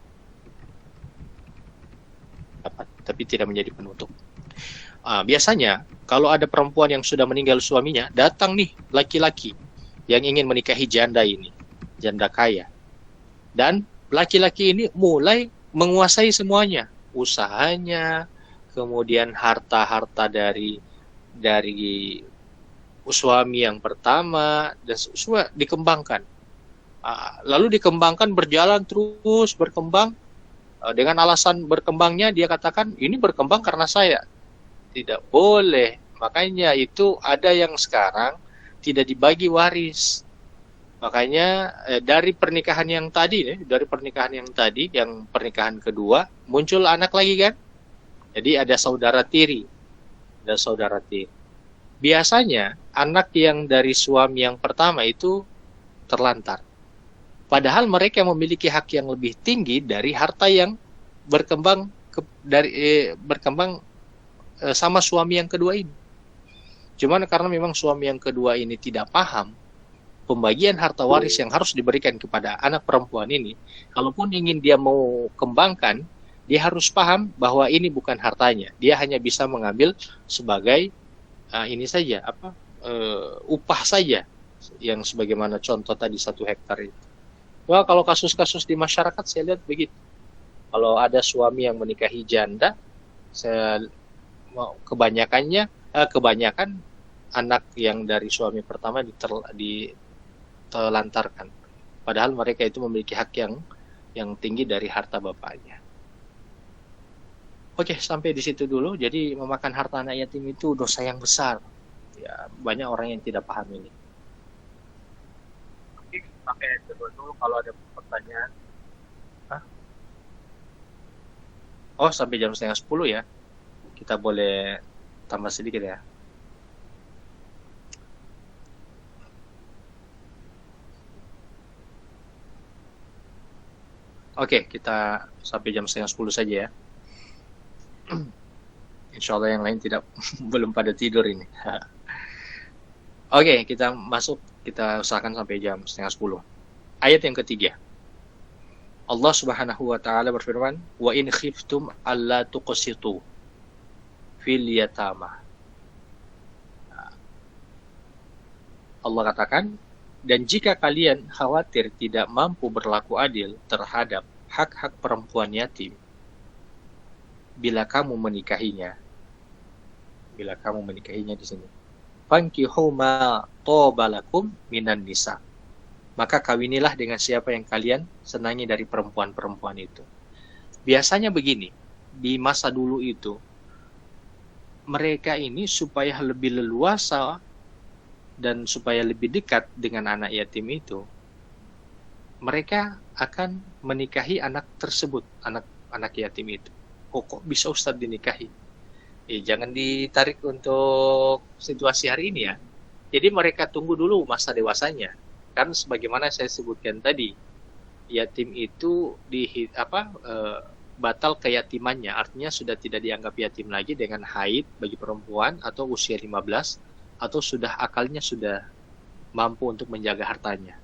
dapat, tapi tidak menjadi penutup. Biasanya kalau ada perempuan yang sudah meninggal suaminya, datang nih laki-laki yang ingin menikahi janda ini, janda kaya, dan laki-laki ini mulai menguasai semuanya, usahanya, kemudian harta-harta dari suami yang pertama, dan semua dikembangkan. Lalu dikembangkan, berjalan terus berkembang. Dengan alasan berkembangnya dia katakan ini berkembang karena saya. Tidak boleh. Makanya itu ada yang sekarang tidak dibagi waris. Makanya dari pernikahan yang tadi, yang pernikahan kedua, muncul anak lagi kan. Jadi ada saudara tiri. Biasanya anak yang dari suami yang pertama itu terlantar. Padahal mereka memiliki hak yang lebih tinggi dari harta yang berkembang sama suami yang kedua ini. Cuman karena memang suami yang kedua ini tidak paham pembagian harta waris yang harus diberikan kepada anak perempuan ini, kalaupun ingin dia mau kembangkan, dia harus paham bahwa ini bukan hartanya. Dia hanya bisa mengambil sebagai upah saja, yang sebagaimana contoh tadi 1 hektar itu. Wah, kalau kasus-kasus di masyarakat saya lihat begitu. Kalau ada suami yang menikahi janda, kebanyakan anak yang dari suami pertama ditelantarkan. Padahal mereka itu memiliki hak yang tinggi dari harta bapaknya. Oke, sampai di situ dulu. Jadi memakan harta anak yatim itu dosa yang besar. Ya, banyak orang yang tidak paham ini. Pakai dulu kalau ada pertanyaan. Oh, sampai jam 9:30 ya. Kita boleh tambah sedikit ya. Oke, kita sampai jam 9:30 saja ya. Insya Allah yang lain belum pada tidur ini. Oke, kita usahakan sampai jam 9:30. Ayat yang ketiga. Allah Subhanahu wa taala berfirman, "Wa in khiftum alla tuqsitu fil yatama." Allah katakan, dan jika kalian khawatir tidak mampu berlaku adil terhadap hak-hak perempuan yatim, bila kamu menikahinya di sini, fankihu ma tobalakum minan nisa, maka kawinilah dengan siapa yang kalian senangi dari perempuan-perempuan itu. Biasanya begini, di masa dulu itu, mereka ini supaya lebih leluasa dan supaya lebih dekat dengan anak yatim itu, mereka akan menikahi anak tersebut, anak yatim itu. Kok bisa Ustadz dinikahi? Jangan ditarik untuk situasi hari ini ya. Jadi mereka tunggu dulu masa dewasanya. Kan sebagaimana saya sebutkan tadi, yatim itu batal keyatimannya, artinya sudah tidak dianggap yatim lagi dengan haid bagi perempuan atau usia 15 atau sudah akalnya sudah mampu untuk menjaga hartanya.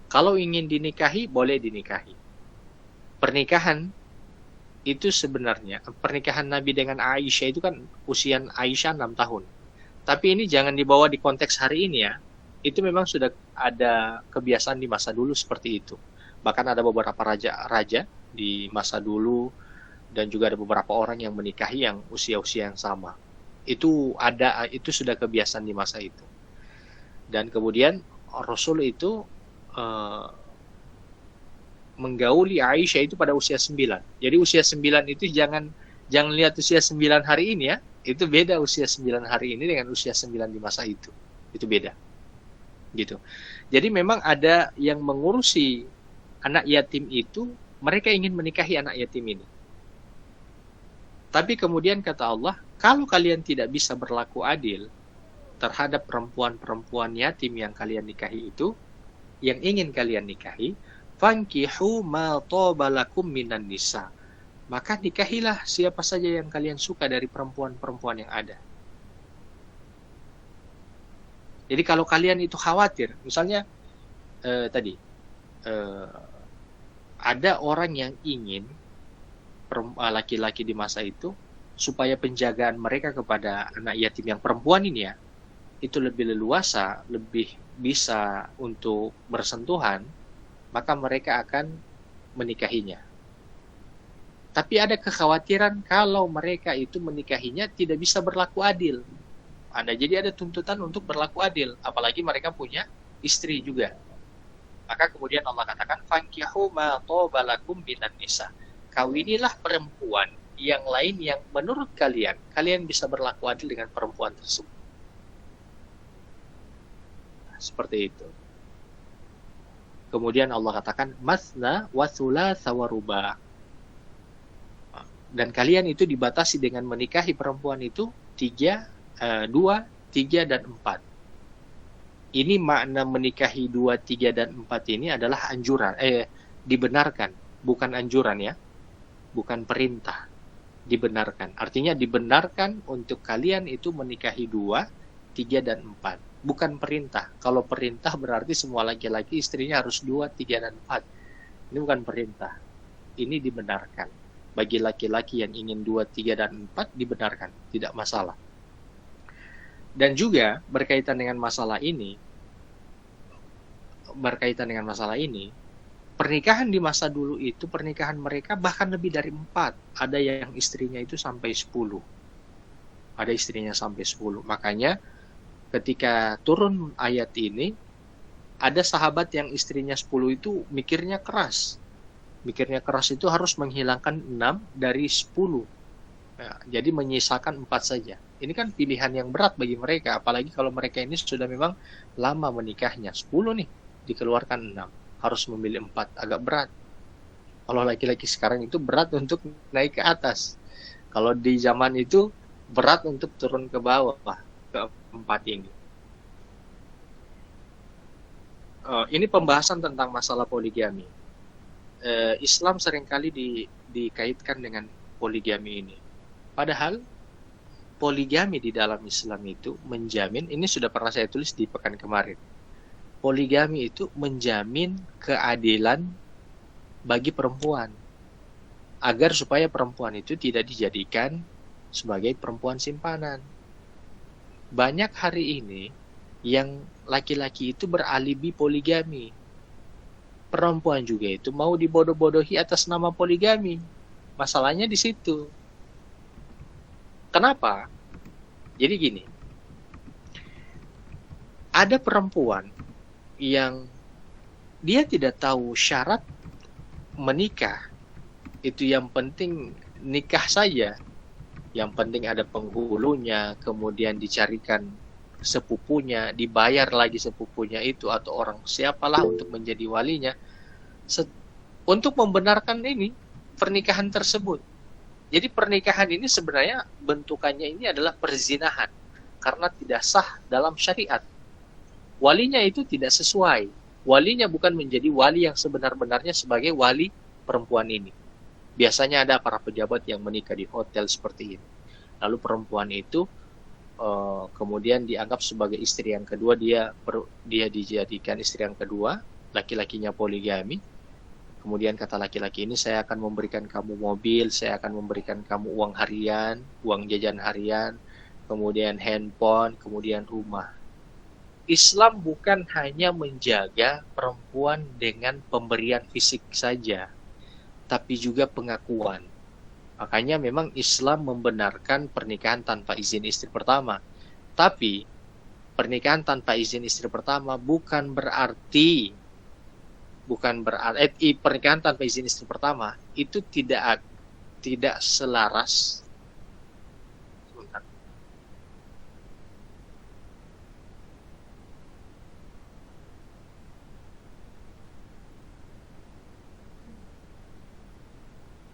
Kalau ingin dinikahi, boleh dinikahi. Pernikahan itu sebenarnya, pernikahan Nabi dengan Aisyah itu kan usia Aisyah 6 tahun. Tapi ini jangan dibawa di konteks hari ini ya. Itu memang sudah ada kebiasaan di masa dulu seperti itu. Bahkan ada beberapa raja di masa dulu dan juga ada beberapa orang yang menikahi yang usia-usia yang sama. Itu sudah kebiasaan di masa itu. Dan kemudian Rasul itu menggauli Aisyah itu pada usia 9. Jadi usia 9 itu jangan lihat usia 9 hari ini ya. Itu beda usia 9 hari ini dengan usia 9 di masa itu. Itu beda. Gitu. Jadi memang ada yang mengurusi anak yatim itu, mereka ingin menikahi anak yatim ini. Tapi kemudian kata Allah, kalau kalian tidak bisa berlaku adil terhadap perempuan-perempuan yatim yang kalian nikahi itu, yang ingin kalian nikahi, fankihu ma taba lakum minan nisa. Maka nikahilah siapa saja yang kalian suka dari perempuan-perempuan yang ada. Jadi kalau kalian itu khawatir, misalnya ada orang yang ingin laki-laki di masa itu supaya penjagaan mereka kepada anak yatim yang perempuan ini ya, itu lebih leluasa, lebih bisa untuk bersentuhan, maka mereka akan menikahinya. Tapi ada kekhawatiran kalau mereka itu menikahinya tidak bisa berlaku adil. Jadi ada tuntutan untuk berlaku adil, apalagi mereka punya istri juga. Maka kemudian Allah katakan, fankihu ma taba lakum minan nisa. Kawinilah perempuan yang lain yang menurut kalian bisa berlaku adil dengan perempuan tersebut. Seperti itu. Kemudian Allah katakan, masna wa thulatha wa ruba'. Dan kalian itu dibatasi dengan menikahi perempuan itu 2, 3, dan 4. Ini makna menikahi 2, 3, dan 4 ini adalah anjuran, dibenarkan, bukan anjuran ya, bukan perintah, dibenarkan. Artinya dibenarkan untuk kalian itu menikahi 2, 3, dan 4, bukan perintah. Kalau perintah berarti semua laki-laki istrinya harus 2, 3, dan 4. Ini bukan perintah, ini dibenarkan. Bagi laki-laki yang ingin 2, 3, dan 4 dibenarkan, tidak masalah. Dan juga berkaitan dengan masalah ini, pernikahan di masa dulu itu, pernikahan mereka bahkan lebih dari 4. Ada yang istrinya itu sampai 10. Ada istrinya sampai 10. Makanya ketika turun ayat ini, ada sahabat yang istrinya 10 itu mikirnya keras. Mikirnya keras itu harus menghilangkan 6 dari 10. Nah, jadi menyisakan 4 saja. Ini kan pilihan yang berat bagi mereka, apalagi kalau mereka ini sudah memang lama menikahnya. 10 nih, dikeluarkan 6. Harus memilih 4, agak berat. Kalau laki-laki sekarang itu berat untuk naik ke atas. Kalau di zaman itu berat untuk turun ke bawah, ke 4 ini. Ini pembahasan tentang masalah poligami. Islam seringkali dikaitkan dengan poligami ini. Padahal poligami di dalam Islam itu menjamin, ini sudah pernah saya tulis di pekan kemarin, poligami itu menjamin keadilan bagi perempuan, agar supaya perempuan itu tidak dijadikan sebagai perempuan simpanan. Banyak hari ini yang laki-laki itu beralibi poligami, perempuan juga itu mau dibodoh-bodohi atas nama poligami. Masalahnya di situ. Kenapa? Jadi gini, ada perempuan yang dia tidak tahu syarat menikah. Itu yang penting nikah saja. Yang penting ada penghulunya, kemudian dicarikan sepupunya, dibayar lagi sepupunya itu atau orang siapalah untuk menjadi walinya untuk membenarkan ini pernikahan tersebut. Jadi pernikahan ini sebenarnya bentukannya ini adalah perzinahan karena tidak sah dalam syariat. Walinya itu tidak sesuai. Walinya bukan menjadi wali yang sebenar-benarnya sebagai wali perempuan ini. Biasanya ada para pejabat yang menikah di hotel seperti ini. Lalu perempuan itu kemudian dianggap sebagai istri yang kedua, dia dijadikan istri yang kedua, laki-lakinya poligami. Kemudian kata laki-laki ini, saya akan memberikan kamu mobil, saya akan memberikan kamu uang harian, uang jajan harian, kemudian handphone, kemudian rumah. Islam bukan hanya menjaga perempuan dengan pemberian fisik saja, tapi juga pengakuan. Makanya memang Islam membenarkan pernikahan tanpa izin istri pertama. Tapi pernikahan tanpa izin istri pertama bukan berarti pernikahan tanpa izin istri pertama itu tidak selaras. Sebentar.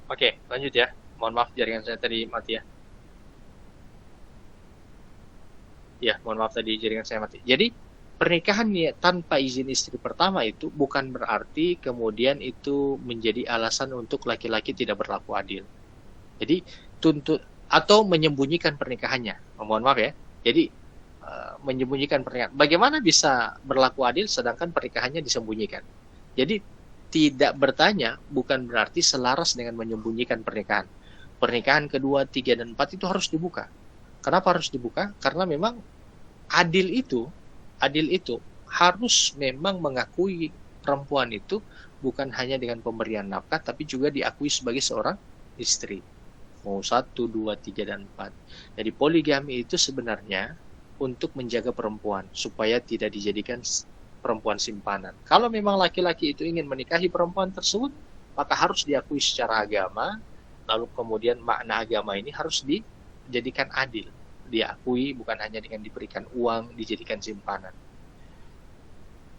Oke, lanjut ya. Mohon maaf jaringan saya tadi mati ya. Ya, mohon maaf tadi jaringan saya mati. Jadi, pernikahan tanpa izin istri pertama itu bukan berarti kemudian itu menjadi alasan untuk laki-laki tidak berlaku adil. Jadi, tuntut atau menyembunyikan pernikahannya. Mohon maaf ya. Jadi, menyembunyikan pernikahan. Bagaimana bisa berlaku adil sedangkan pernikahannya disembunyikan? Jadi, tidak bertanya bukan berarti selaras dengan menyembunyikan pernikahan. Pernikahan kedua, tiga, dan empat itu harus dibuka. Kenapa harus dibuka? Karena memang adil itu harus memang mengakui perempuan itu bukan hanya dengan pemberian nafkah, tapi juga diakui sebagai seorang istri. Mau 1, 2, 3, dan 4. Jadi poligami itu sebenarnya untuk menjaga perempuan supaya tidak dijadikan perempuan simpanan. Kalau memang laki-laki itu ingin menikahi perempuan tersebut, maka harus diakui secara agama, lalu kemudian makna agama ini harus dijadikan adil, diakui bukan hanya dengan diberikan uang, dijadikan simpanan.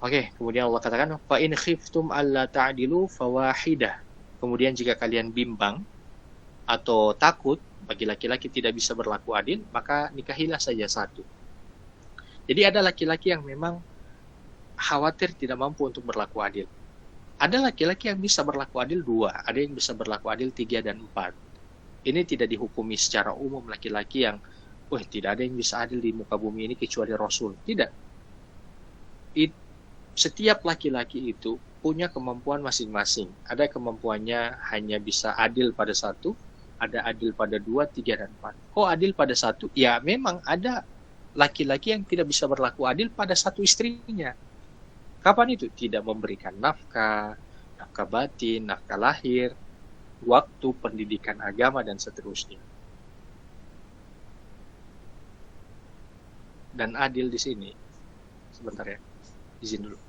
Oke, kemudian Allah katakan fa in khiftum alla ta'dilu fawahidah. Kemudian jika kalian bimbang atau takut bagi laki-laki tidak bisa berlaku adil, maka nikahilah saja satu. Jadi ada laki-laki yang memang khawatir tidak mampu untuk berlaku adil. Ada laki-laki yang bisa berlaku adil 2, ada yang bisa berlaku adil 3 dan 4. Ini tidak dihukumi secara umum laki-laki yang tidak ada yang bisa adil di muka bumi ini kecuali Rasul. Tidak. Setiap laki-laki itu punya kemampuan masing-masing. Ada kemampuannya hanya bisa adil pada 1, ada adil pada 2, 3, dan 4. Kok adil pada 1? Ya memang ada laki-laki yang tidak bisa berlaku adil pada 1 istrinya. Kapan itu? Tidak memberikan nafkah batin, nafkah lahir, waktu, pendidikan agama, dan seterusnya. Dan adil di sini, sebentar ya, izin dulu.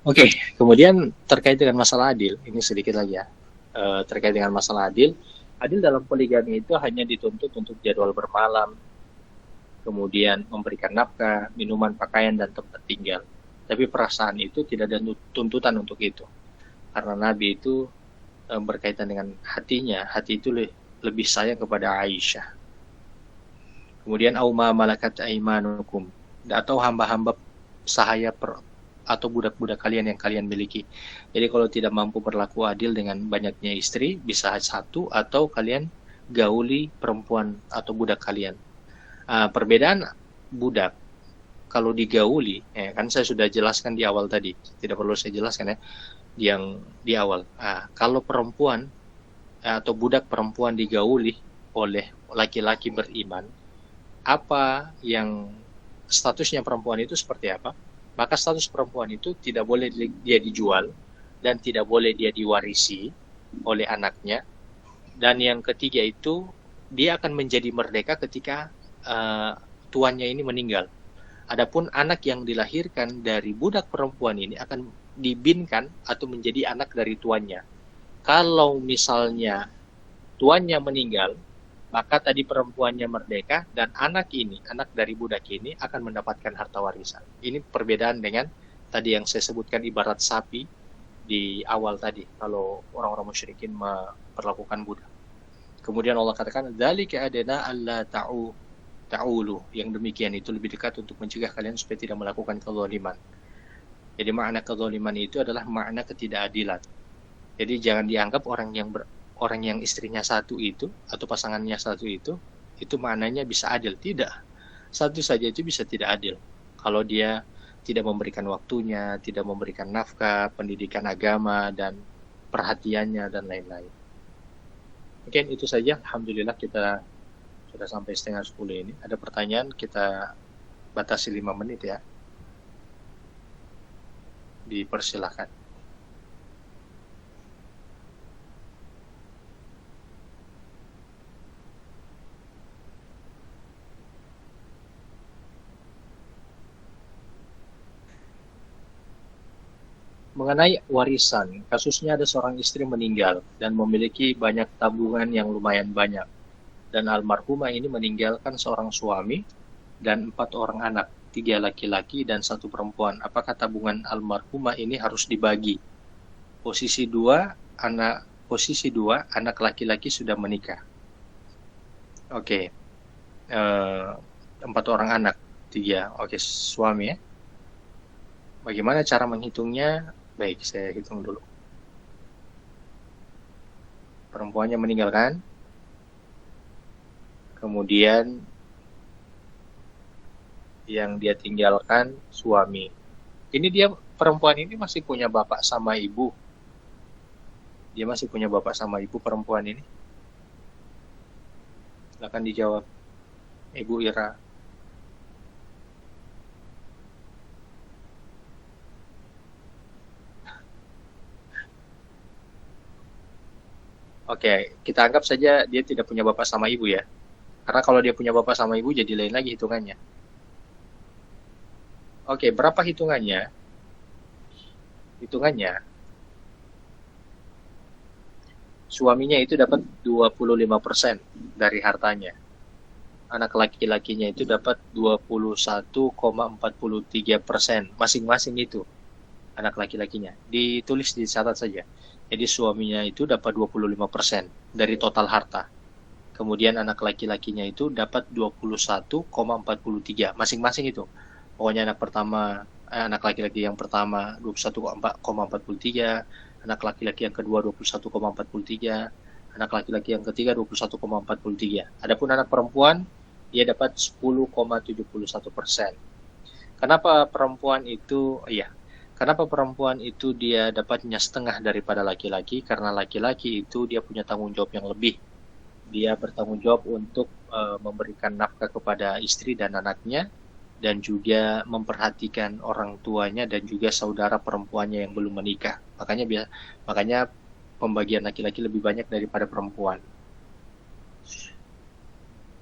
Oke, kemudian terkait dengan masalah adil, ini sedikit lagi ya. Terkait dengan masalah adil, adil dalam poligami itu hanya dituntut untuk jadwal bermalam, kemudian memberikan nafkah, minuman, pakaian, dan tempat tinggal. Tapi perasaan itu tidak ada tuntutan untuk itu. Karena Nabi itu berkaitan dengan hatinya, hati itu lebih sayang kepada Aisyah. Kemudian auma malakat aimanukum, atau hamba-hamba sahaya atau budak-budak kalian yang kalian miliki. Jadi kalau tidak mampu berlaku adil dengan banyaknya istri, bisa satu atau kalian gauli perempuan atau budak kalian. Perbedaan budak kalau digauli, kan saya sudah jelaskan di awal tadi, tidak perlu saya jelaskan ya, yang di awal. Kalau perempuan atau budak perempuan digauli oleh laki-laki beriman, apa yang statusnya perempuan itu seperti apa, maka status perempuan itu tidak boleh dia dijual dan tidak boleh dia diwarisi oleh anaknya. Dan yang ketiga itu, dia akan menjadi merdeka ketika tuannya ini meninggal. Adapun anak yang dilahirkan dari budak perempuan ini akan dibinkan atau menjadi anak dari tuannya. Kalau misalnya tuannya meninggal, maka tadi perempuannya merdeka dan anak dari budak ini akan mendapatkan harta warisan. Ini perbedaan dengan tadi yang saya sebutkan ibarat sapi di awal tadi, kalau orang-orang musyrikin memperlakukan budak. Kemudian Allah katakan, dzalika adna alla ta'ulu, yang demikian itu lebih dekat untuk mencegah kalian supaya tidak melakukan kezaliman. Jadi makna kezaliman itu adalah makna ketidakadilan. Jadi jangan dianggap orang yang istrinya satu itu atau pasangannya satu itu maknanya bisa adil. Tidak. Satu saja itu bisa tidak adil. Kalau dia tidak memberikan waktunya, tidak memberikan nafkah, pendidikan agama, dan perhatiannya, dan lain-lain. Mungkin itu saja. Alhamdulillah kita sudah sampai 9:30 ini. Ada pertanyaan, kita batasi 5 menit ya. Dipersilahkan. Mengenai warisan, kasusnya ada seorang istri meninggal dan memiliki banyak tabungan yang lumayan banyak. Dan almarhumah ini meninggalkan seorang suami dan 4 orang anak, 3 laki-laki dan 1 perempuan. Apakah tabungan almarhumah ini harus dibagi? Posisi 2, anak laki-laki sudah menikah. Oke. 4 orang anak, 3. Oke, suami ya. Bagaimana cara menghitungnya? Baik, saya hitung dulu. Perempuannya meninggalkan, kemudian yang dia tinggalkan suami. Ini perempuan ini masih punya bapak sama ibu. Dia masih punya bapak sama ibu perempuan ini. Silakan dijawab, Ibu Ira. Oke, kita anggap saja dia tidak punya bapak sama ibu ya. Karena kalau dia punya bapak sama ibu jadi lain lagi hitungannya. Oke, berapa hitungannya? Hitungannya, suaminya itu dapat 25% dari hartanya. Anak laki-lakinya itu dapat 21,43%. Masing-masing itu anak laki-lakinya. Ditulis, dicatat saja. Jadi suaminya itu dapat 25% dari total harta. Kemudian anak laki-lakinya itu dapat 21,43, masing-masing itu. Pokoknya anak laki-laki yang pertama 21,43, anak laki-laki yang kedua 21,43, anak laki-laki yang ketiga 21,43. Adapun anak perempuan, dia dapat 10,71%. Kenapa perempuan itu dia dapatnya setengah daripada laki-laki? Karena laki-laki itu dia punya tanggung jawab yang lebih. Dia bertanggung jawab untuk memberikan nafkah kepada istri dan anaknya, dan juga memperhatikan orang tuanya dan juga saudara perempuannya yang belum menikah. Makanya pembagian laki-laki lebih banyak daripada perempuan.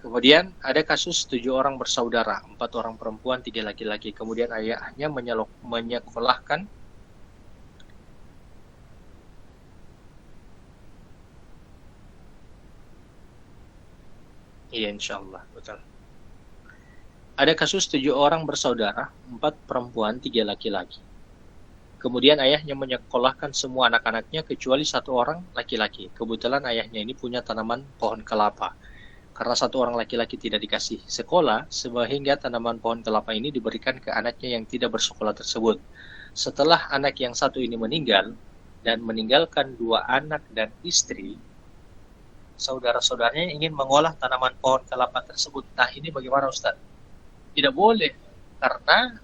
Kemudian ada kasus 7 orang bersaudara, 4 orang perempuan, 3 laki-laki. Kemudian ayahnya menyekolahkan Iya, insya Allah, betul. Ada kasus 7 orang bersaudara, 4 perempuan, 3 laki-laki. Kemudian ayahnya menyekolahkan semua anak-anaknya kecuali 1 orang laki-laki. Kebetulan ayahnya ini punya tanaman pohon kelapa. Karena 1 orang laki-laki tidak dikasih sekolah, sehingga tanaman pohon kelapa ini diberikan ke anaknya yang tidak bersekolah tersebut. Setelah anak yang 1 ini meninggal, dan meninggalkan 2 anak dan istri, saudara-saudaranya ingin mengolah tanaman pohon kelapa tersebut. Nah, ini bagaimana, Ustaz? Tidak boleh, karena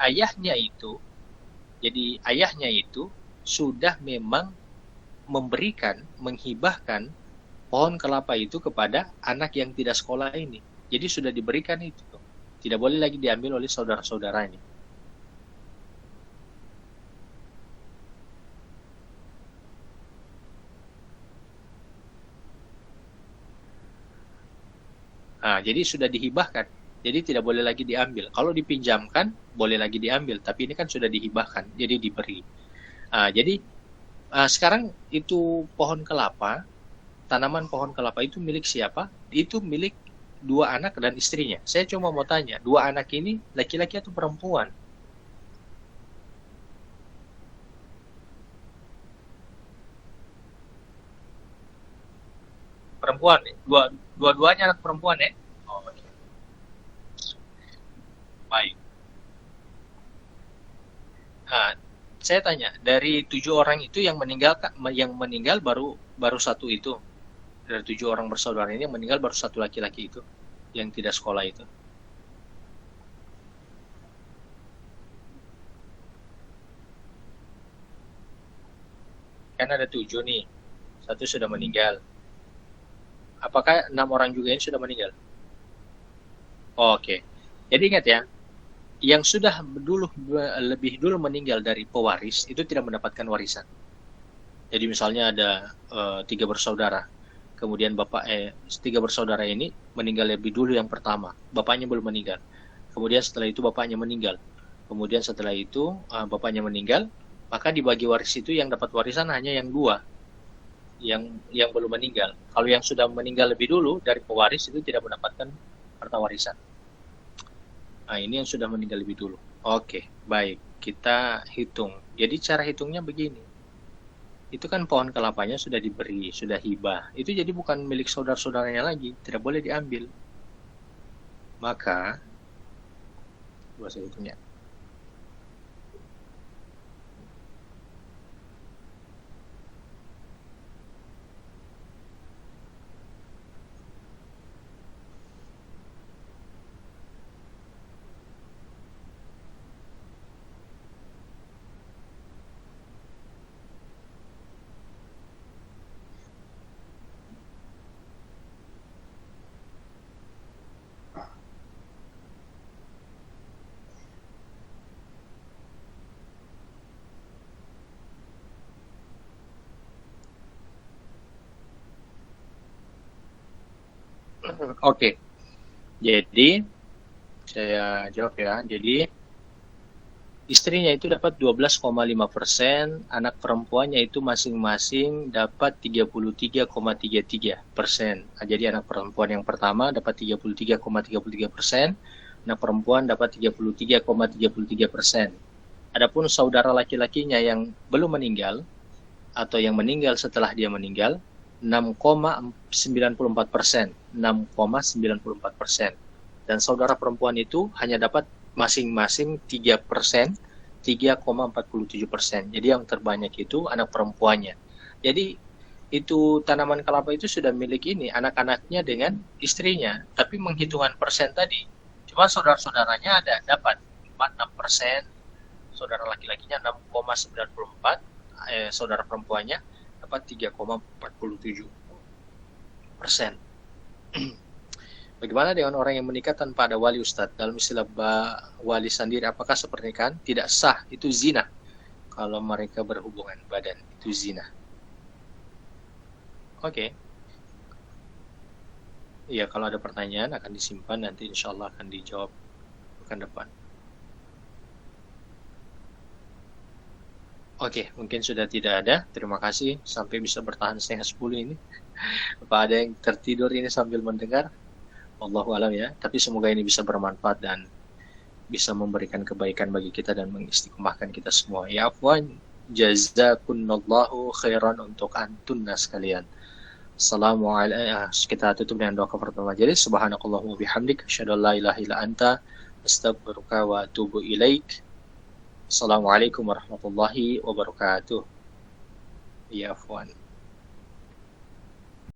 ayahnya itu, jadi ayahnya itu sudah memang memberikan, menghibahkan pohon kelapa itu kepada anak yang tidak sekolah ini. Jadi sudah diberikan itu. Tidak boleh lagi diambil oleh saudara-saudaranya. Nah, jadi sudah dihibahkan. Jadi tidak boleh lagi diambil. Kalau dipinjamkan, boleh lagi diambil. Tapi ini kan sudah dihibahkan, jadi diberi. Jadi sekarang itu pohon kelapa, tanaman pohon kelapa itu milik siapa? Itu milik 2 anak dan istrinya. Saya cuma mau tanya, 2 anak ini laki-laki atau perempuan? Perempuan, ya? Dua-duanya anak perempuan ya? Oh, oke. Baik. Nah, saya tanya, dari 7 orang itu yang meninggal baru baru 1 itu. Dari 7 orang bersaudara ini yang meninggal baru 1 laki-laki itu yang tidak sekolah itu. Kan ada 7 nih, 1 sudah meninggal. Apakah 6 orang juga ini sudah meninggal? Oh, oke. Jadi ingat ya, yang sudah lebih dulu meninggal dari pewaris itu tidak mendapatkan warisan. Jadi misalnya ada 3 bersaudara, kemudian 3 bersaudara ini meninggal lebih dulu yang pertama, bapaknya belum meninggal. Kemudian setelah itu bapaknya meninggal. Kemudian setelah itu bapaknya meninggal, maka dibagi waris itu yang dapat warisan hanya yang 2, yang belum meninggal. Kalau yang sudah meninggal lebih dulu dari pewaris itu tidak mendapatkan harta warisan. Nah, ini yang sudah meninggal lebih dulu. Oke, baik. Kita hitung. Jadi cara hitungnya begini. Itu kan pohon kelapanya sudah diberi, sudah hibah. Itu jadi bukan milik saudara-saudaranya lagi. Tidak boleh diambil. Maka, bahasa hitungnya. Oke. Jadi, saya jawab ya. Jadi, istrinya itu dapat 12,5%, anak perempuannya itu masing-masing dapat 33,33%. Jadi anak perempuan yang pertama dapat 33,33%, anak perempuan dapat 33,33%. Adapun saudara laki-lakinya yang belum meninggal atau yang meninggal setelah dia meninggal 6,94%, 6,94%. Dan saudara perempuan itu hanya dapat masing-masing 3%, 3,47%. Jadi yang terbanyak itu anak perempuannya. Jadi itu tanaman kelapa itu sudah milik ini anak-anaknya dengan istrinya. Tapi menghitungan persen tadi, cuma saudara-saudaranya ada dapat 46%, saudara laki-lakinya 6,94%, saudara perempuannya dapat 3,47%. Bagaimana dengan orang yang menikah tanpa ada wali, Ustadz? Dalam istilah wali sendiri, apakah sepernikahan? Tidak sah, itu zina. Kalau mereka berhubungan badan, itu zina. Oke. Iya, kalau ada pertanyaan akan disimpan, nanti insya Allah akan dijawab pekan depan. Oke, mungkin sudah tidak ada. Terima kasih, sampai bisa bertahan setengah 10 ini. Apa ada yang tertidur ini sambil mendengar? Wallahu alam ya. Tapi semoga ini bisa bermanfaat dan bisa memberikan kebaikan bagi kita dan mengistiqomahkan kita semua. Ya afwan, jazakumullahu khairan untuk antunna sekalian. Assalamualaikum. Kita tutup dengan doa kafaratul majelis. Subhanakallahumma bihamdik, asyhadu an la ilaha illa anta, astaghfiruka wa atubu ilaik. Assalamualaikum warahmatullahi wabarakatuh. Ya afwan.